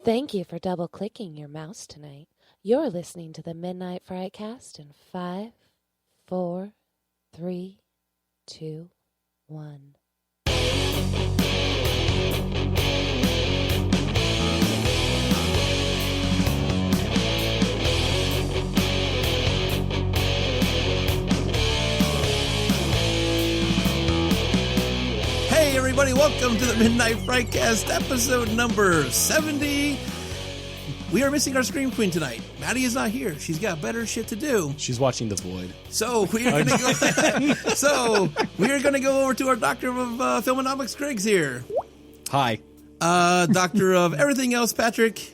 Thank you for double-clicking your mouse tonight. You're listening to the Midnight Frightcast in 5, 4, 3, 2, 1. Hey everybody, welcome to the Midnight Frightcast, episode number 70. We are missing our Scream Queen tonight. Maddie is not here. She's got better shit to do. She's watching The Void. So we are going to go over to our doctor of filmonomics, Griggs here. Hi. Doctor of everything else, Patrick.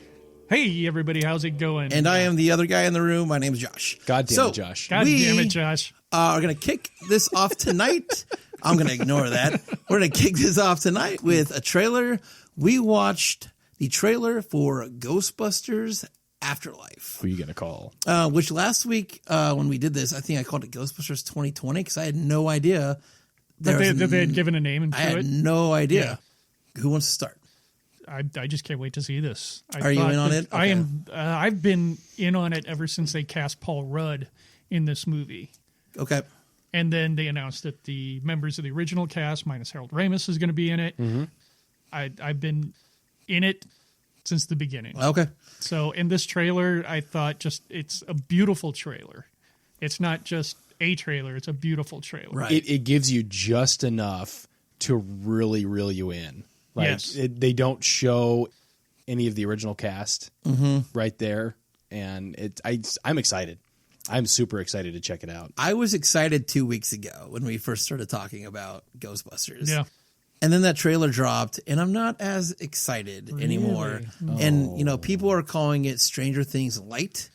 Hey everybody, how's it going? And I am the other guy in the room. My name is Josh. God damn it, Josh. God damn it, Josh. Are going to kick this off tonight. I'm going to ignore that. We're going to kick this off tonight with a trailer. We watched the trailer for Ghostbusters Afterlife. Who are you going to call? Which last week when we did this, I think I called it Ghostbusters 2020 because I had no idea. That they had given a name to I had it? no idea. Yeah. Who wants to start? I just can't wait to see this. Are you in on it? Okay. I am. I've been in on it ever since they cast Paul Rudd in this movie. Okay. And then they announced that the members of the original cast, minus Harold Ramis, is going to be in it. Mm-hmm. I've been in it since the beginning. Okay. So in this trailer, I thought it's a beautiful trailer. It's not just a trailer; it's a beautiful trailer. Right. It gives you just enough to really reel you in. Like, yes. They don't show any of the original cast right there, and I'm excited. I'm super excited to check it out. I was excited 2 weeks ago when we first started talking about Ghostbusters. Yeah. And then that trailer dropped, and I'm not as excited anymore. Oh. And, people are calling it Stranger Things light.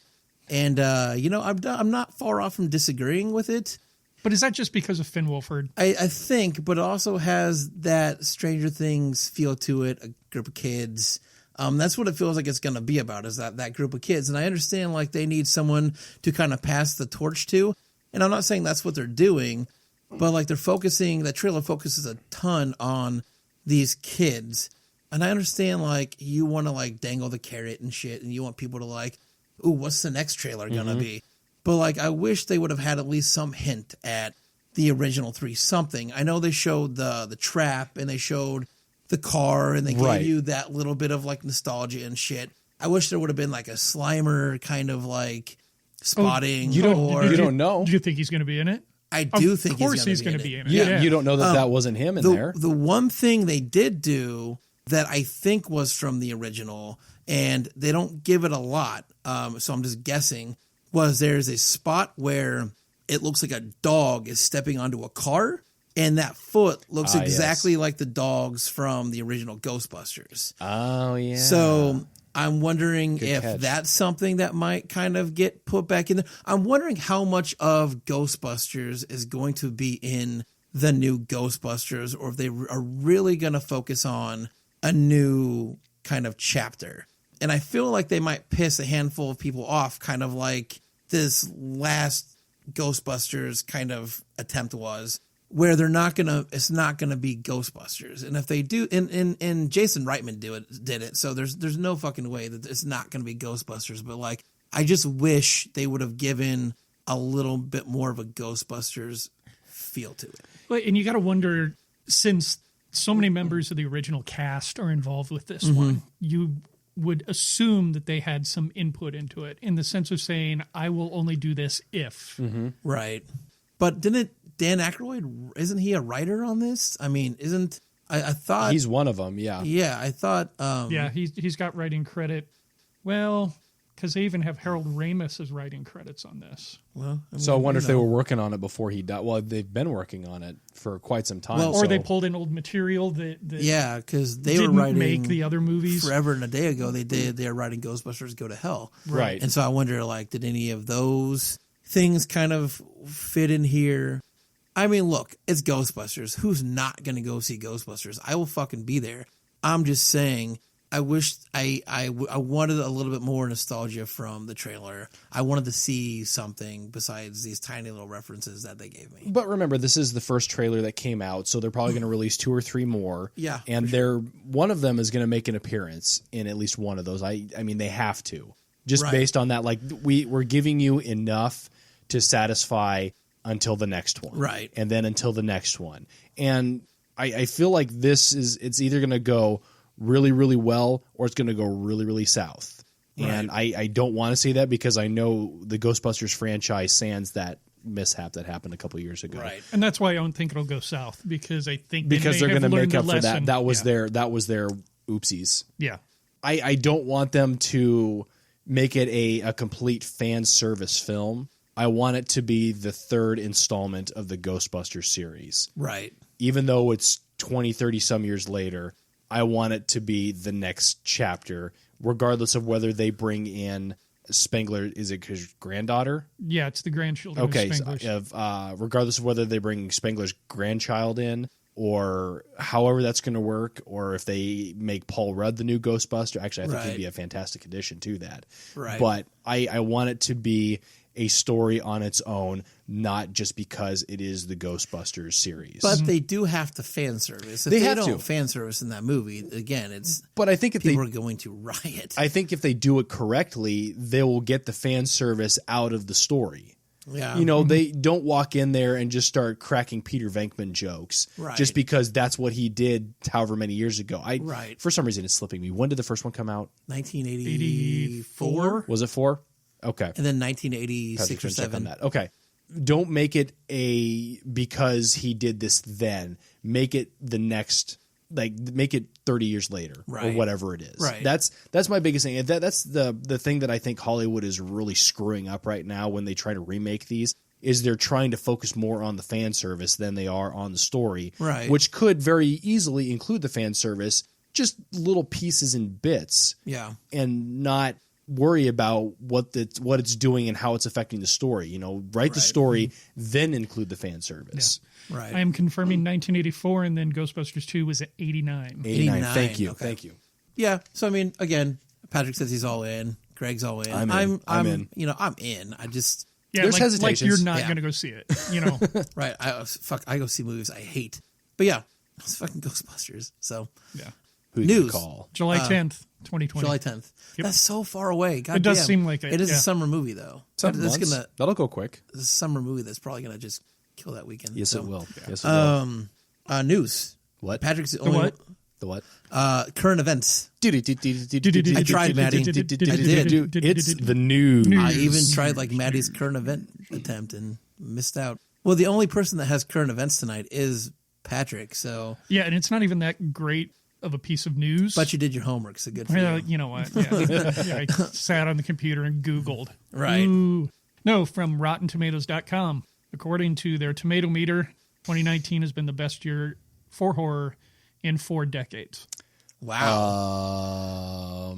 And, I'm not far off from disagreeing with it. But is that just because of Finn Wolfhard? I think, but it also has that Stranger Things feel to it, a group of kids. That's what it feels like it's going to be about, is that group of kids. And I understand, like, they need someone to kind of pass the torch to. And I'm not saying that's what they're doing, but, like, that trailer focuses a ton on these kids. And I understand, like, you want to, like, dangle the carrot and shit, and you want people to, like, ooh, what's the next trailer going to be? But, like, I wish they would have had at least some hint at the original three, something. I know they showed the trap, and they showed the car, and they gave you that little bit of, like, nostalgia and shit. I wish there would have been, like, a Slimer kind of, like, spotting. You don't know. Do you think he's going to be in it? I do think Of course he's going to be in it. Yeah, you don't know that wasn't him in there. The one thing they did do that I think was from the original, and they don't give it a lot, so I'm just guessing, was there's a spot where it looks like a dog is stepping onto a car, and that foot looks exactly like the dogs from the original Ghostbusters. Oh, yeah. So I'm wondering if catch. that's something that might kind of get put back in there. I'm wondering how much of Ghostbusters is going to be in the new Ghostbusters, or if they are really going to focus on a new kind of chapter. And I feel like they might piss a handful of people off, kind of like this last Ghostbusters kind of attempt was, where it's not gonna be Ghostbusters. And if they do, and Jason Reitman did it, so there's no fucking way that it's not gonna be Ghostbusters. But, like, I just wish they would have given a little bit more of a Ghostbusters feel to it. But, and you got to wonder, since so many members of the original cast are involved with this one, you would assume that they had some input into it, in the sense of saying, I will only do this if. Right. But didn't Dan Aykroyd, isn't he a writer on this? I mean, I thought He's one of them, yeah. Yeah, I thought Yeah, he's got writing credit. Well, because they even have Harold Ramis as writing credits on this. Well, So I wonder if they were working on it before he died. Well, they've been working on it for quite some time. Well, Or they pulled in old material that yeah, because they didn't were writing make the other movies. forever and a day ago. They were writing Ghostbusters Go to Hell, Right. And so I wonder, like, did any of those things kind of fit in here? I mean, look, it's Ghostbusters. Who's not going to go see Ghostbusters? I will fucking be there. I'm just saying, I wish I wanted a little bit more nostalgia from the trailer. I wanted to see something besides these tiny little references that they gave me. But remember, this is the first trailer that came out, so they're probably going to release 2 or 3 more. Yeah, and one of them is going to make an appearance in at least one of those. I mean, they have to, just based on that. Like we're giving you enough to satisfy until the next one, right? And then until the next one. And I feel like it's either going to go really, really well, or it's going to go really, really south. Right. And I don't want to say that because I know the Ghostbusters franchise sans that mishap that happened a couple of years ago. Right. And that's why I don't think it'll go south, because I think because they're going to make up for lesson. that. That was their oopsies. Yeah. I don't want them to make it a complete fan service film. I want it to be the 3rd installment of the Ghostbusters series. Right. Even though it's 20, 30 some years later, I want it to be the next chapter, regardless of whether they bring in Spengler. Is it his granddaughter? Yeah, it's the grandchildren of Spengler's. Regardless of whether they bring Spengler's grandchild in, or however that's going to work, or if they make Paul Rudd the new Ghostbuster. Actually, I think he'd be a fantastic addition to that. Right. But I want it to be a story on its own, not just because it is the Ghostbusters series. But they do have to fan service. If They they have don't to. fan service in that movie, again, it's. But I think if people are going to riot. I think if they do it correctly, they will get the fan service out of the story. Yeah. You know, they don't walk in there and just start cracking Peter Venkman jokes just because that's what he did however many years ago. For some reason, it's slipping me. When did the first one come out? 1984. Was it 4? Okay. And then 1986 or 7. On that. Okay. Don't make it because he did this then. Make it the next, make it 30 years later or whatever it is. Right. That's my biggest thing. That's the thing that I think Hollywood is really screwing up right now when they try to remake these, is they're trying to focus more on the fan service than they are on the story. Right. Which could very easily include the fan service, just little pieces and bits. Yeah. And not worry about what it's doing and how it's affecting the story. You know, write the story, then include the fan service. Yeah. Right. I am confirming 1984, and then Ghostbusters 2 was at 89. 89. Thank you. Okay. Thank you. Yeah. So I mean, again, Patrick says he's all in. Greg's all in. I'm in. You know, I'm in. I just. Yeah, There's like hesitations. you're not going to go see it. You know. Right. I go see movies I hate. But yeah, it's fucking Ghostbusters. So Yeah. Who News. you call? July 10th, 2020. July 10th. Yep. That's so far away. God It does damn. seem like it, It is yeah. a summer movie though. Some That's months. gonna. That'll go quick. It's a summer movie that's probably gonna just kill that weekend. Yes, So, it will. Yes, it will. News. What? Patrick's the The only. what? The what? Current events. I tried, Maddie. I did. It's the news. I even tried like Maddie's current event attempt and missed out. Well, the only person that has current events tonight is Patrick. So, Yeah, and it's not even that great of a piece of news. but you did your homework, so good for Well, you. you know what? Yeah. Yeah, I sat on the computer and Googled. Right. Ooh. No, from RottenTomatoes.com. According to their tomato meter, 2019 has been the best year for horror in 4 decades. Wow.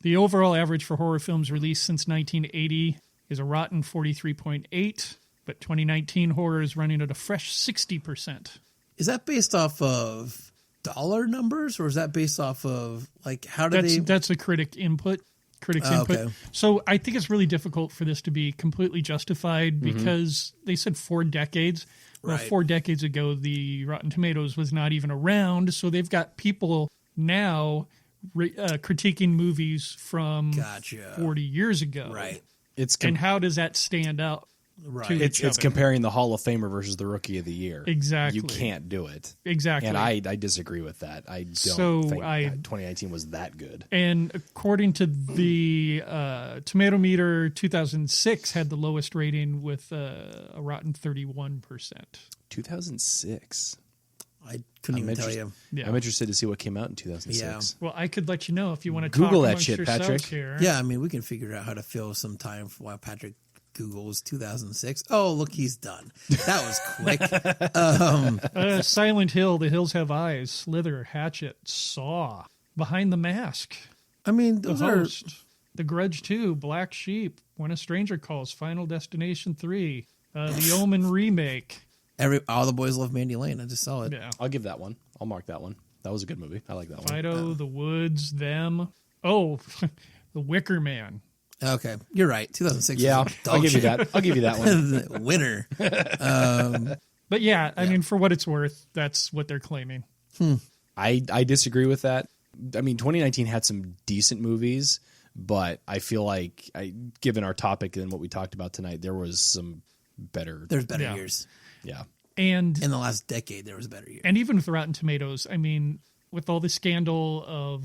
The overall average for horror films released since 1980 is a rotten 43.8, but 2019 horror is running at a fresh 60%. Is that based off of dollar numbers, or is that based off of like how do they? That's a critics input. Okay. So I think it's really difficult for this to be completely justified because they said 4 decades. Well, Right. 4 decades ago, the Rotten Tomatoes was not even around. So they've got people now critiquing movies from Gotcha. 40 years ago. Right. And how does that stand out? Right. to It's each other? comparing the Hall of Famer versus the Rookie of the Year. Exactly. You can't do it. Exactly. And I disagree with that. I don't So think I- 2019 was that good. And according to the Tomato Meter, 2006 had the lowest rating with a rotten 31%. 2006. I couldn't even tell you. Yeah. I'm interested to see what came out in 2006. Well, I could let you know if you want to Google talk that amongst shit, yourselves Patrick. here. Yeah, I mean, we can figure out how to fill some time for while Patrick Googles 2006. Oh, look, he's done. That was quick. Silent Hill, The Hills Have Eyes, Slither, Hatchet, Saw, Behind the Mask, I mean, The those are Host, The Grudge 2, Black Sheep, When a Stranger Calls, Final Destination 3, The Omen Remake. all the boys love Mandy Lane. I just saw it. Yeah. I'll give that one. I'll mark that one. that was a good movie. I like that one. Fido, The Woods, Them. Oh, The Wicker Man. Okay, you're right. 2006. Yeah, was a I'll dog give you shit. that. I'll give you that one. Winner. But yeah, I mean, for what it's worth, that's what they're claiming. I disagree with that. I mean, 2019 had some decent movies, but I feel like, given our topic and what we talked about tonight, there was some better. There's better Yeah. years. Yeah. And In the last decade, there was a better year. and even with Rotten Tomatoes, I mean, with all the scandal of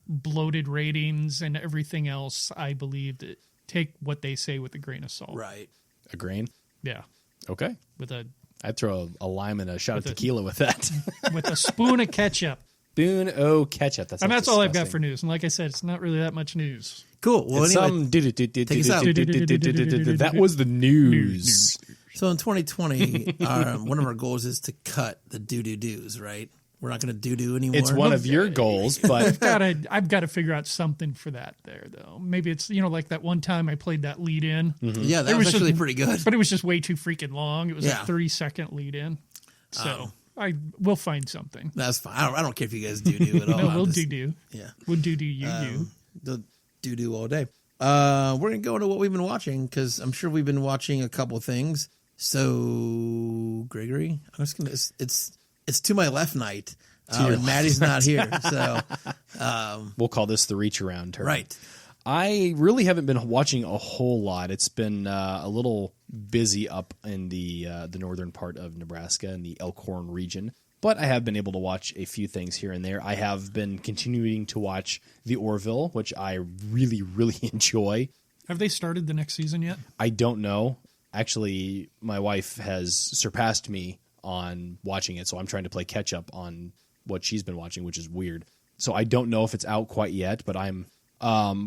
bloated ratings and everything else, I believe that take what they say with a grain of salt. Right. A grain? Yeah. Okay. With a I'd throw a lime and a shot of With a- tequila with that. with a spoon of ketchup. Spoon o ketchup. And that's all I've got for news. And like I said, it's not really that much news. Cool. Well, It's anyway, some us out. that was the news. so in 2020, one of our goals is to cut the do-do-dos, right? We're not going to do-do anymore. It's one of your goals, but I've got to figure out something for that there, though. Maybe it's, like that one time I played that lead in, Yeah, that It was was actually just- pretty good. but it was just way too freaking long. It was Yeah. a 30-second lead in. So we'll find something. That's fine. I don't care if you guys do-do at all. No, I'm we'll just- do. Yeah. We'll do you. The do-do all day. We're going to go into what we've been watching because I'm sure we've been watching a couple things. So, Gregory, I'm just going to, it's to my left night. And Maddie's not here. So, we'll call this the reach around turn. right. I really haven't been watching a whole lot. It's been a little busy up in the northern part of Nebraska in the Elkhorn region, but I have been able to watch a few things here and there. I have been continuing to watch The Orville, which I really, really enjoy. Have they started the next season yet? I don't know. Actually, my wife has surpassed me on watching it, so I'm trying to play catch up on what she's been watching, which is weird. So I don't know if it's out quite yet, but I'm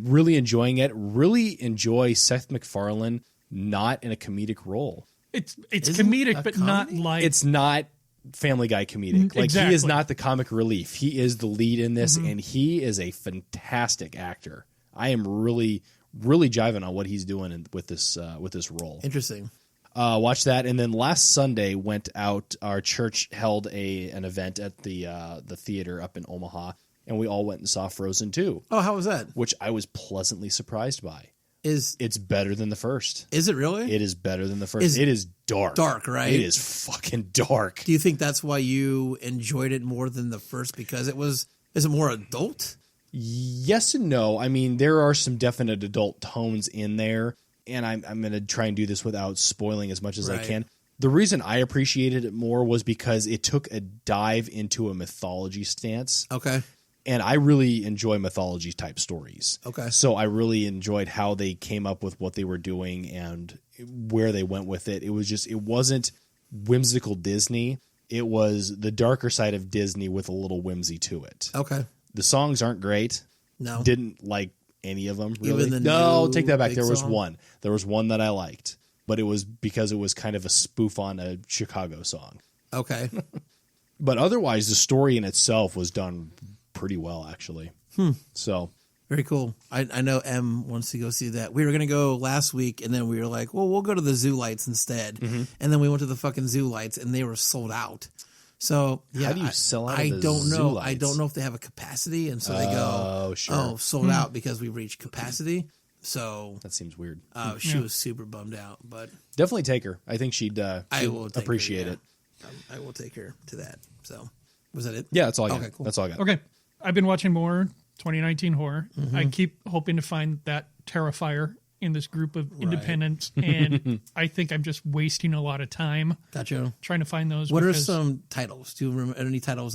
really enjoying it. Really enjoy Seth MacFarlane not in a comedic role. It's Isn't comedic, a but not comedy? like It's not Family Guy comedic. Like he Exactly. is not the comic relief. He is the lead in this, and he is a fantastic actor. I am really, really jiving on what he's doing with this role. Interesting. Watch that, and then last Sunday went out. Our church held an event at the theater up in Omaha, and we all went and saw Frozen 2, Oh, how was that? which I was pleasantly surprised by. Is It's better than the first. it really? It is better than the first. It is dark. Dark, right? It is fucking dark. Do you think that's why you enjoyed it more than the first? Because is it more adult? Yes and no. I mean, there are some definite adult tones in there, and I'm going to try and do this without spoiling as much as I Right. can. The reason I appreciated it more was because it took a dive into a mythology stance, Okay. and I really enjoy mythology type stories. Okay. So I really enjoyed how they came up with what they were doing and where they went with it. It wasn't whimsical Disney. It was the darker side of Disney with a little whimsy to it. Okay. The songs aren't great. No. Didn't like any of them, really. Even the No, new take that back. big There was song? one. There was one that I liked, but it was because it was kind of a spoof on a Chicago song. Okay. But otherwise, the story in itself was done pretty well, actually. So, Very cool. I know M wants to go see that. We were going to go last week, and then we were like, well, we'll go to the Zoo Lights instead. Mm-hmm. And then we went to the fucking Zoo Lights, and they were sold out. So, yeah. How do you sell out of I the don't Zoo know. Lights? I don't know if they have a capacity, and so they go, Oh, sure. oh, sold out because we reached capacity. So that seems weird. she was super bummed out, but Definitely take her. I think she'd I will take her, appreciate yeah. it. I will take her to that. So, was that it? Yeah, that's all I got. Okay, cool. That's all I got. Okay. I've been watching more 2019 horror. Mm-hmm. I keep hoping to find that Terrifier in this group of independents, and I think I'm just wasting a lot of time Gotcha. trying to find those. What are because some titles? Do you remember any titles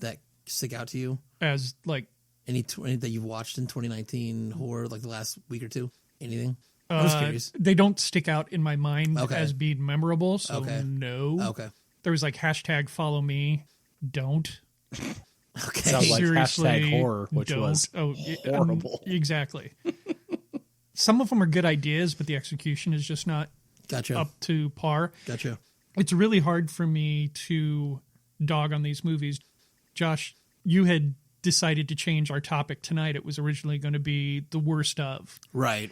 that stick out to you? as like Any that you've watched in 2019 horror, like the last week or two? Anything? I'm just curious. they don't stick out in my mind Okay. as being memorable. So Okay. no. Okay. There was like hashtag follow me. Don't. Okay. Sounds like Seriously, hashtag horror, which don't. was horrible. Exactly. Some of them are good ideas, but the execution is just not Gotcha. up to par. Gotcha. It's really hard for me to dog on these movies. Josh, you had decided to change our topic tonight. It was originally going to be the worst of. Right.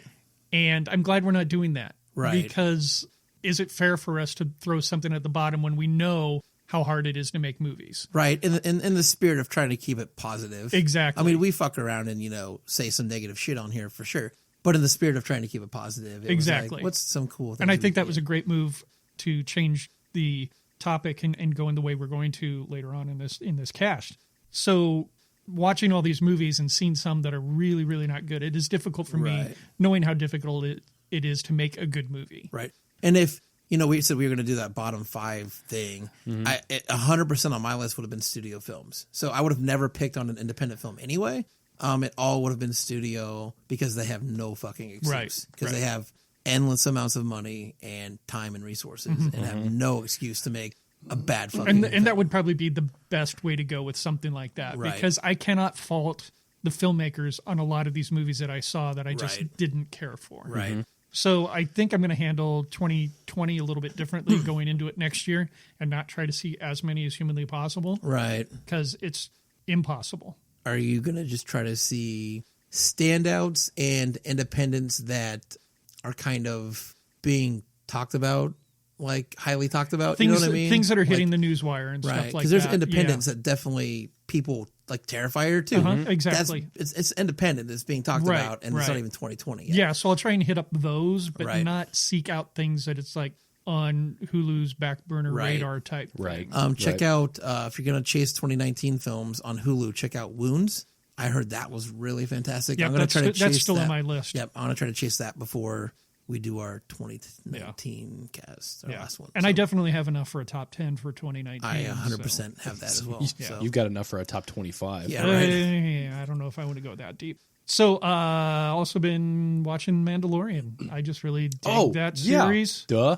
And I'm glad we're not doing that. Right. Because is it fair for us to throw something at the bottom when we know how hard it is to make movies. Right. In the spirit of trying to keep it positive. Exactly. I mean, we fuck around and, say some negative shit on here for sure. But in the spirit of trying to keep it positive. It was like, what's some cool thing? And I think that was a great move to change the topic and go in the way we're going to later on in this cast. So watching all these movies and seeing some that are really, really not good, it is difficult for me knowing how difficult it is to make a good movie. Right. And if, we said we were going to do that bottom 5 thing, 100% on my list would have been studio films. So I would have never picked on an independent film anyway. It all would have been studio because they have no fucking excuse. Because they have endless amounts of money and time and resources and have no excuse to make a bad fucking film. And that would probably be the best way to go with something like that. Because I cannot fault the filmmakers on a lot of these movies that I saw that I just didn't care for. Right. So I think I'm going to handle 2020 a little bit differently going into it next year and not try to see as many as humanly possible. Right. Because it's impossible. Are you going to just try to see standouts and independents that are kind of being talked about, like highly talked about? Things, you know what I mean? Things that are hitting the newswire and stuff like that. Because there's independents that definitely people like Terrifier too. Exactly. It's independent. It's being talked about, and it's not even 2020 yet. Yeah, so I'll try and hit up those, but not seek out things that it's like on Hulu's back burner radar type thing. Check out, if you're going to chase 2019 films on Hulu, check out Wounds. I heard that was really fantastic. Yeah, I'm going to try to chase that's still that. on my list. Yep, I'm going to try to chase that before we do our 2019 cast, our last one. And I definitely have enough for a top 10 for 2019. I 100% have that as well. So. You've got enough for a top 25. Yeah, right. I don't know if I want to go that deep. So, also been watching Mandalorian. I just really dig that series. Duh.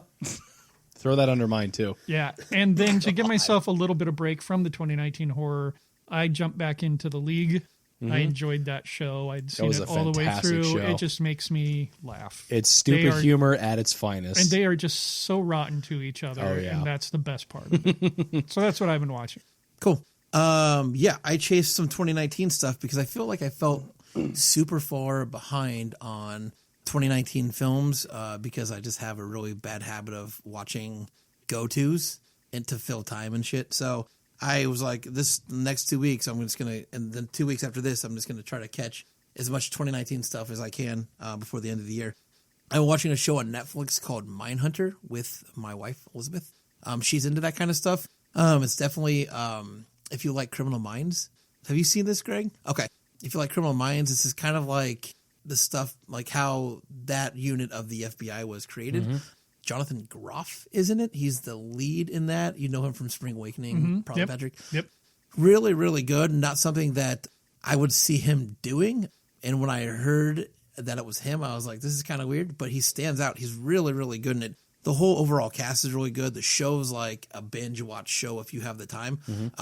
Throw that under mine, too. Yeah. And then to give myself a little bit of break from the 2019 horror, I jumped back into The League. I enjoyed that show. I'd seen it all the way through. Show. It just makes me laugh. It's stupid humor at its finest. And they are just so rotten to each other. And that's the best part of it. So that's what I've been watching. Cool. I chased some 2019 stuff because I feel like I felt super far behind on 2019 films because I just have a really bad habit of watching go-tos and to fill time and shit. So I was like, this next 2 weeks, I'm just going to, and then 2 weeks after this, I'm just going to try to catch as much 2019 stuff as I can before the end of the year. I'm watching a show on Netflix called Mindhunter with my wife, Elizabeth. She's into that kind of stuff. It's definitely, if you like Criminal Minds. Have you seen this, Greg? Okay. If you like Criminal Minds, this is kind of like the stuff, like how that unit of the FBI was created. Jonathan Groff is in it. He's the lead in that. You know him from Spring Awakening, probably, Patrick. Yep. Really, really good. Not something that I would see him doing. And when I heard that it was him, I was like, this is kind of weird. But he stands out. He's really, really good in it. The whole overall cast is really good. The show's like a binge watch show if you have the time.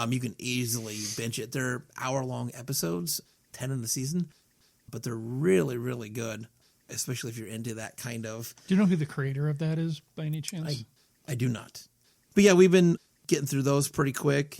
You can easily binge it. They're hour-long episodes, 10 in the season. But they're really, really good, especially if you're into that kind of... Do you know who the creator of that is, by any chance? I do not. But yeah, we've been getting through those pretty quick.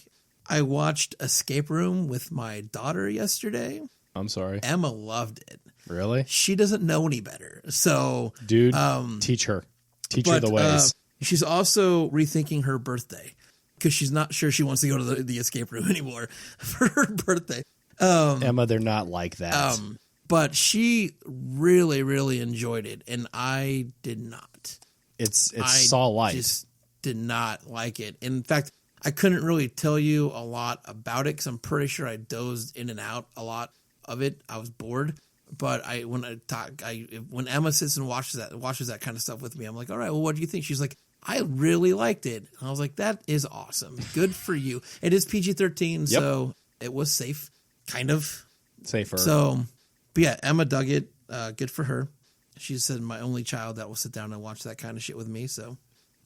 I watched Escape Room with my daughter yesterday. I'm sorry. Emma loved it. Really? She doesn't know any better. So... Dude, teach her. Teach her the ways. She's also rethinking her birthday because she's not sure she wants to go to the escape room anymore for her birthday. Emma, they're not like that. But she really, really enjoyed it, and I did not. It's Saw Light. I just did not like it. In fact, I couldn't really tell you a lot about it because I'm pretty sure I dozed in and out a lot of it. I was bored. But when Emma sits and watches that kind of stuff with me, I'm like, all right, well, what do you think? She's like, I really liked it. And I was like, that is awesome. Good for you. It is PG-13, so it was safe, kind of. Safer. So, but yeah, Emma dug it. Good for her. She said my only child that will sit down and watch that kind of shit with me. So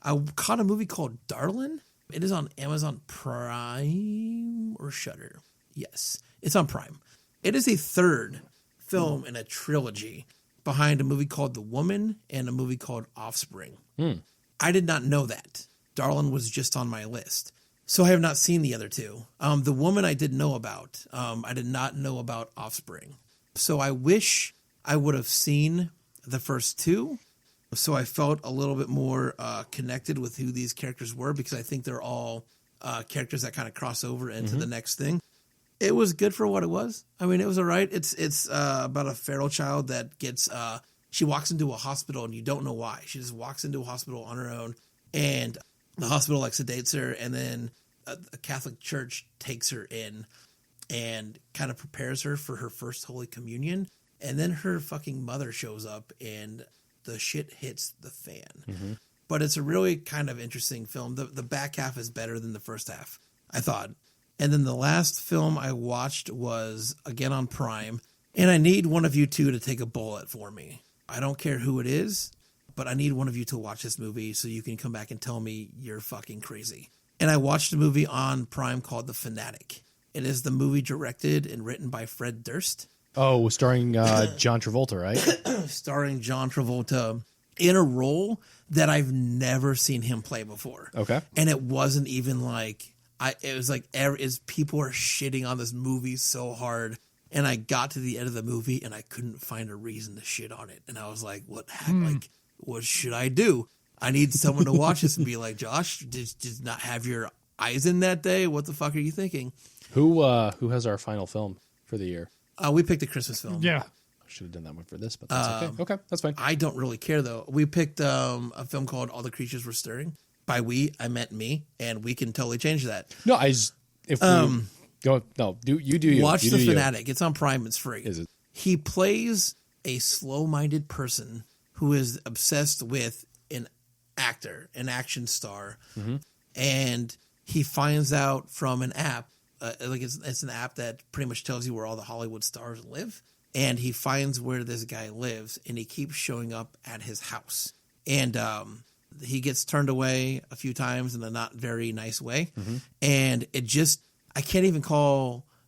I caught a movie called Darlin'. It is on Amazon Prime or Shudder. Yes, it's on Prime. It is a third film in a trilogy behind a movie called The Woman and a movie called Offspring. I did not know that. Darlin' was just on my list. So I have not seen the other two. The Woman I did know about. I did not know about Offspring. So I wish I would have seen the first two. So I felt a little bit more connected with who these characters were because I think they're all characters that kind of cross over into the next thing. It was good for what it was. I mean, it was all right. It's about a feral child that gets she walks into a hospital and you don't know why. She just walks into a hospital on her own, and the hospital like sedates her, and then a Catholic church takes her in and kind of prepares her for her first Holy Communion. And then her fucking mother shows up and the shit hits the fan. But it's a really kind of interesting film. The back half is better than the first half, I thought. And then the last film I watched was again on Prime. And I need one of you two to take a bullet for me. I don't care who it is, but I need one of you to watch this movie so you can come back and tell me you're fucking crazy. And I watched a movie on Prime called The Fanatic. It is the movie directed and written by Fred Durst. Oh, starring John Travolta, right? Starring John Travolta in a role that I've never seen him play before. Okay. And it wasn't even like, it was like, people are shitting on this movie so hard. And I got to the end of the movie and I couldn't find a reason to shit on it. And I was like, what should I do? I need someone to watch this and be like, Josh, did not have your eyes in that day? What the fuck are you thinking? Who has our final film for the year? We picked a Christmas film. Yeah. I should have done that one for this, but that's okay. Okay, that's fine. I don't really care though. We picked a film called All the Creatures Were Stirring. By we, I meant me, and we can totally change that. No, Watch The Fanatic. It's on Prime. It's free. Is it? He plays a slow-minded person who is obsessed with an actor, an action star, and he finds out from an app. It's an app that pretty much tells you where all the Hollywood stars live, and he finds where this guy lives, and he keeps showing up at his house, and he gets turned away a few times in a not very nice way, and I can't even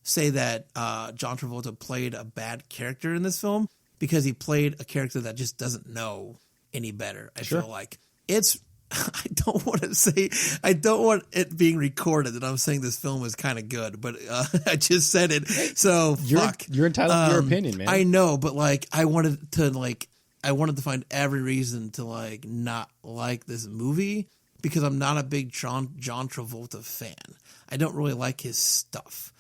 say that John Travolta played a bad character in this film, because he played a character that just doesn't know any better. I feel like I don't want it being recorded that I'm saying this film is kind of good, but I just said it. So You're entitled to your opinion, man. I know, but like I wanted to find every reason to not like this movie, because I'm not a big John Travolta fan. I don't really like his stuff.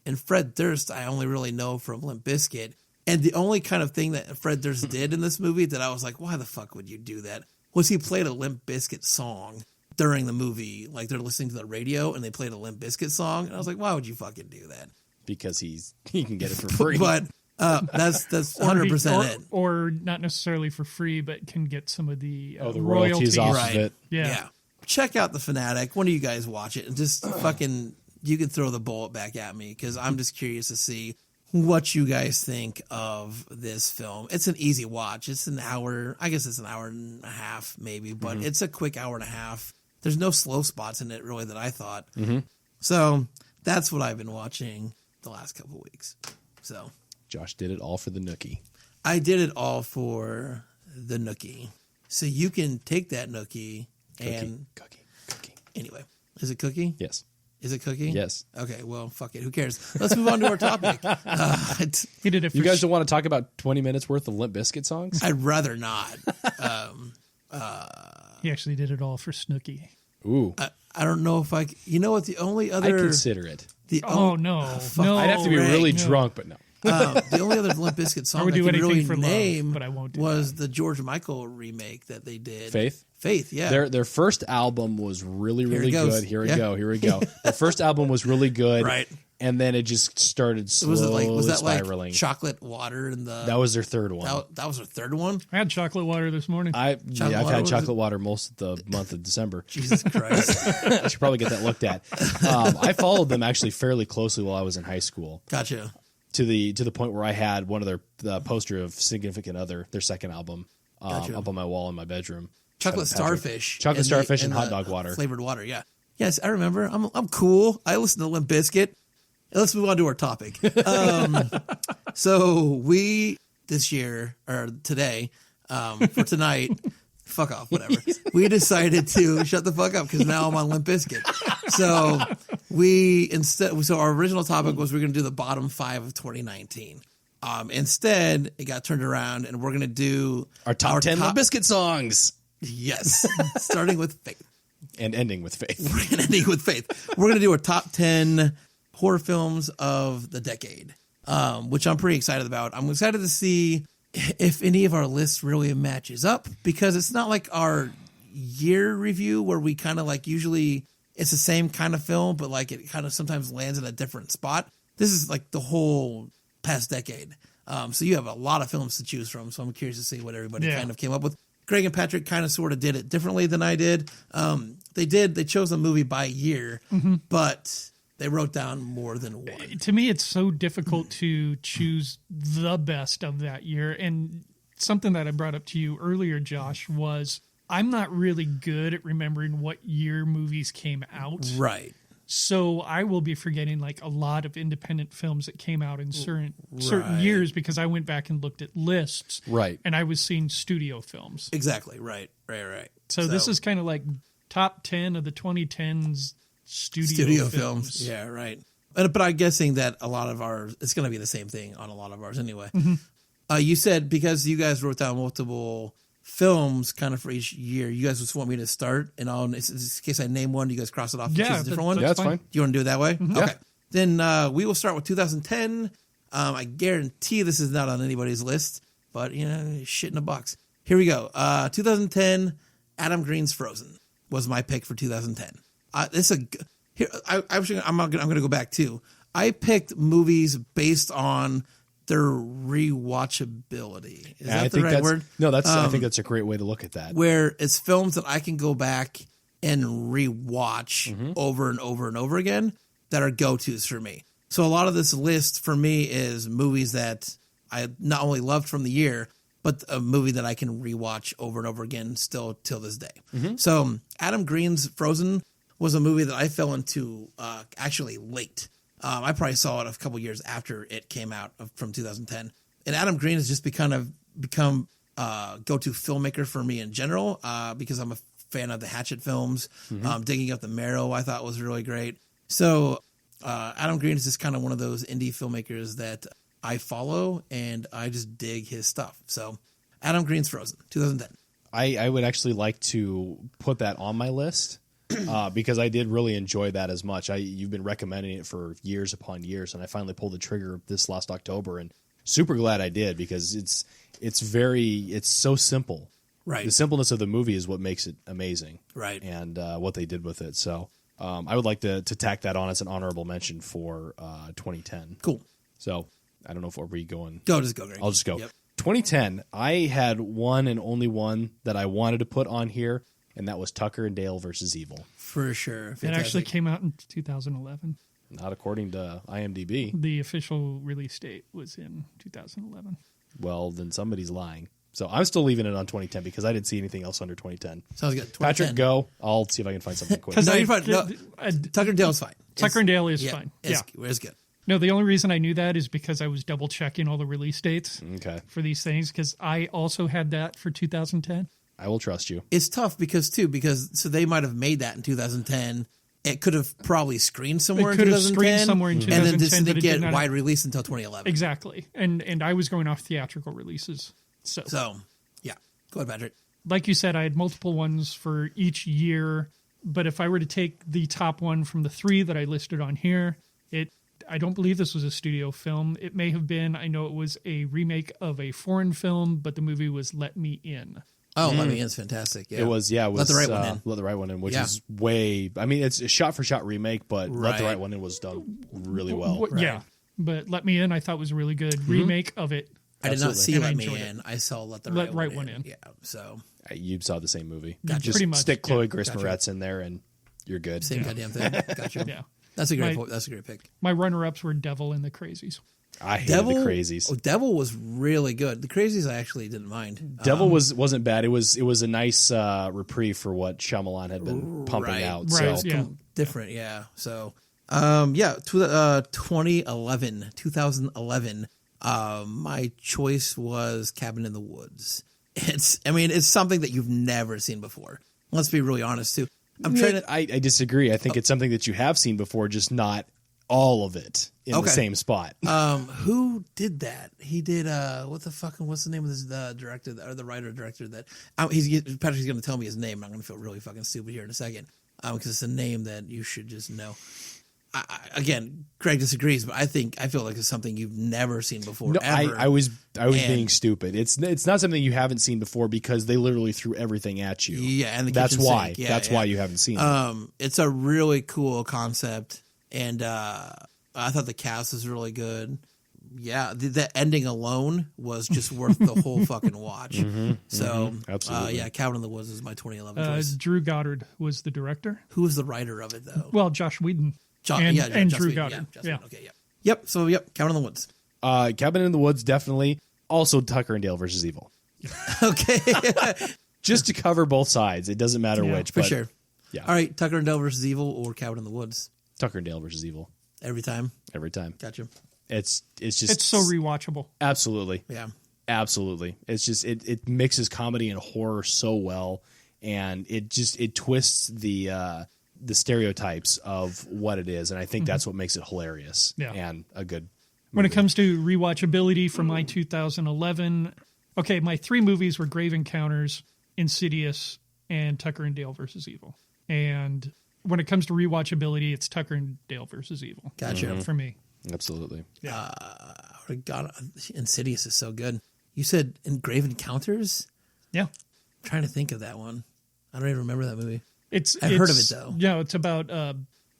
And Fred Durst, I only really know from Limp Bizkit. And the only kind of thing that Fred Durst did in this movie that I was like, why the fuck would you do that? Was he played a Limp Bizkit song during the movie. Like they're listening to the radio and they played a Limp Bizkit song. And I was like, why would you fucking do that? Because he can get it for free. But that's 100% it. Or not necessarily for free, but can get some of the royalties off of it. Yeah. Check out The Fanatic. One of you guys watch it and just fucking, you can throw the bullet back at me, because I'm just curious to see what you guys think of this film. It's an easy watch. It's an hour. I guess it's an hour and a half maybe, but it's a quick hour and a half. There's no slow spots in it really that I thought. So that's what I've been watching the last couple of weeks. So Josh did it all for the nookie. I did it all for the nookie. So you can take that nookie and cookie. Anyway, is it cookie? Yes. Is it cookie? Yes. Okay, well, fuck it. Who cares? Let's move on to our topic. He did it for You guys don't want to talk about 20 minutes worth of Limp Bizkit songs? I'd rather not. He actually did it all for Snooki. Ooh. I don't know if you know what, the only other... I consider it. No. I'd have to be really drunk, but no. The only other Limp Bizkit song I do can really for name love, but I won't do was the George Michael remake that they did. Faith, yeah. Their first album was really, really good. Here we go. Their first album was really good. Right. And then it just started slowly was that spiraling. Like chocolate water in the... That was their third one. That was their third one? I had chocolate water this morning. I've had chocolate water most of the month of December. Jesus Christ. I should probably get that looked at. I followed them actually fairly closely while I was in high school. Gotcha. To the point where I had one of the poster of Significant Other, their second album, up on my wall in my bedroom. Chocolate Starfish. Starfish and hot dog water. Flavored water, yeah. Yes, I remember. I'm cool. I listen to Limp Bizkit. Let's move on to our topic. So we, this year, or today, for tonight, fuck off, whatever. We decided to shut the fuck up because now I'm on Limp Bizkit. So our original topic was we're going to do the bottom 5 of 2019. Instead, it got turned around and we're going to do our top 10 Limp Bizkit songs. Yes, starting with Faith. And ending with faith. and ending with faith. We're going to do our top 10 horror films of the decade, which I'm pretty excited about. I'm excited to see if any of our lists really matches up, because it's not like our year review where we kind of like usually it's the same kind of film, but like it kind of sometimes lands in a different spot. This is like the whole past decade. So you have a lot of films to choose from. So I'm curious to see what everybody kind of came up with. Greg and Patrick kind of sort of did it differently than I did. They chose a movie by year, but they wrote down more than one. To me, it's so difficult to choose the best of that year. And something that I brought up to you earlier, Josh, was I'm not really good at remembering what year movies came out. Right. So I will be forgetting like a lot of independent films that came out in certain years, because I went back and looked at lists. Right. And I was seeing studio films. Exactly. Right. So this is kind of like top 10 of the 2010s studio films. Yeah, right. But I'm guessing that a lot of ours, it's going to be the same thing on a lot of ours anyway. You said because you guys wrote down multiple films kind of for each year, you guys just want me to start, and in case I name one, you guys cross it off and choose a different one? That's fine. Do you want to do it that way? Yeah. Okay. Then we will start with 2010. I guarantee this is not on anybody's list, but, shit in a box. Here we go. 2010, Adam Green's Frozen was my pick for 2010. I'm going to go back too. I picked movies based on their rewatchability. Is that the right word? No, I think that's a great way to look at that. Where it's films that I can go back and rewatch over and over and over again that are go-tos for me. So a lot of this list for me is movies that I not only loved from the year, but a movie that I can rewatch over and over again still till this day. So Adam Green's Frozen was a movie that I fell into actually late. I probably saw it a couple years after it came out from 2010. And Adam Green has just become go-to filmmaker for me in general, because I'm a fan of the Hatchet films. Digging Up the Marrow I thought was really great. So Adam Green is just kind of one of those indie filmmakers that I follow, and I just dig his stuff. So Adam Green's Frozen, 2010. I would actually like to put that on my list. Because I did really enjoy that as much. You've been recommending it for years upon years, and I finally pulled the trigger this last October, and super glad I did, because it's so simple. Right. The simpleness of the movie is what makes it amazing. Right. And what they did with it. So I would like to tack that on as an honorable mention for 2010. Cool. So I don't know if we're going. Just go, Greg. I'll just go. Yep. 2010, I had one and only one that I wanted to put on here, and that was Tucker and Dale versus Evil. For sure. Fantastic. It actually came out in 2011. Not according to IMDb. The official release date was in 2011. Well, then somebody's lying. So I'm still leaving it on 2010 because I didn't see anything else under 2010. Sounds good. Patrick, go. I'll see if I can find something quick. No, you're fine. No, Tucker and Dale's fine. Tucker and Dale is fine. It's good. No, the only reason I knew that is because I was double checking all the release dates for these things, because I also had that for 2010. I will trust you. It's tough because so they might have made that in 2010. It could have probably screened somewhere in 2010. And then this didn't get wide release until 2011. Exactly. And I was going off theatrical releases. So yeah. Go ahead, Patrick. Like you said, I had multiple ones for each year. But if I were to take the top one from the three that I listed on here, I don't believe this was a studio film. It may have been. I know it was a remake of a foreign film, but the movie was Let Me In. Oh, Let Me In's fantastic. Yeah. It was Let the Right One In. Let the Right One In, which is way. I mean, it's a shot-for-shot remake, but Let the Right One In was done really well. Yeah, but Let Me In I thought was a really good remake of it. I did not see Let Me In. I saw Let the Right One In. Yeah, so you saw the same movie. Gotcha. Just pretty much. Stick Chloe Grace Moretz in there, and you're good. Same goddamn thing. Gotcha. Yeah, that's a great. That's a great pick. My runner-ups were Devil and the Crazies. I hated the Crazies. Oh, Devil was really good. The Crazies I actually didn't mind. Devil wasn't bad. It was a nice reprieve for what Shyamalan had been pumping out. Right. So different, yeah. So 2011. My choice was Cabin in the Woods. It's something that you've never seen before. Let's be really honest too. I disagree. I think it's something that you have seen before, just not all of it in the same spot. Who did that? He did what's the name of this director or the writer director that Patrick's going to tell me his name. I'm going to feel really fucking stupid here in a second. because it's a name that you should just know. Again, Greg disagrees, but I feel like it's something you've never seen before. No, ever. I was being stupid. It's not something you haven't seen before because they literally threw everything at you. Yeah, and that's why. Sink. Yeah, that's why you haven't seen it. It's a really cool concept, and I thought the cast was really good. Yeah, the ending alone was just worth the whole fucking watch. So, absolutely. yeah, Cabin in the Woods is my 2011 choice. Drew Goddard was the director. Who was the writer of it, though? Well, Josh Whedon. And Drew Whedon. Goddard. Yeah, okay, yeah. Yep, so, Cabin in the Woods. Cabin in the Woods, definitely. Also, Tucker and Dale versus Evil. Okay. Just to cover both sides. It doesn't matter which. For sure. Yeah. All right, Tucker and Dale versus Evil or Cabin in the Woods? Tucker and Dale versus Evil. Every time? Every time. Gotcha. It's just... It's so rewatchable. Absolutely. Yeah. Absolutely. It's just... It mixes comedy and horror so well, and it twists the stereotypes of what it is, and I think that's what makes it hilarious and a good movie. When it comes to rewatchability from my 2011, okay, my 3 movies were Grave Encounters, Insidious, and Tucker and Dale versus Evil. And when it comes to rewatchability, it's Tucker and Dale versus Evil. Gotcha. For me. Absolutely. Yeah. God, Insidious is so good. You said in Grave Encounters? Yeah. I'm trying to think of that one. I don't even remember that movie. I've heard of it, though. Yeah, it's about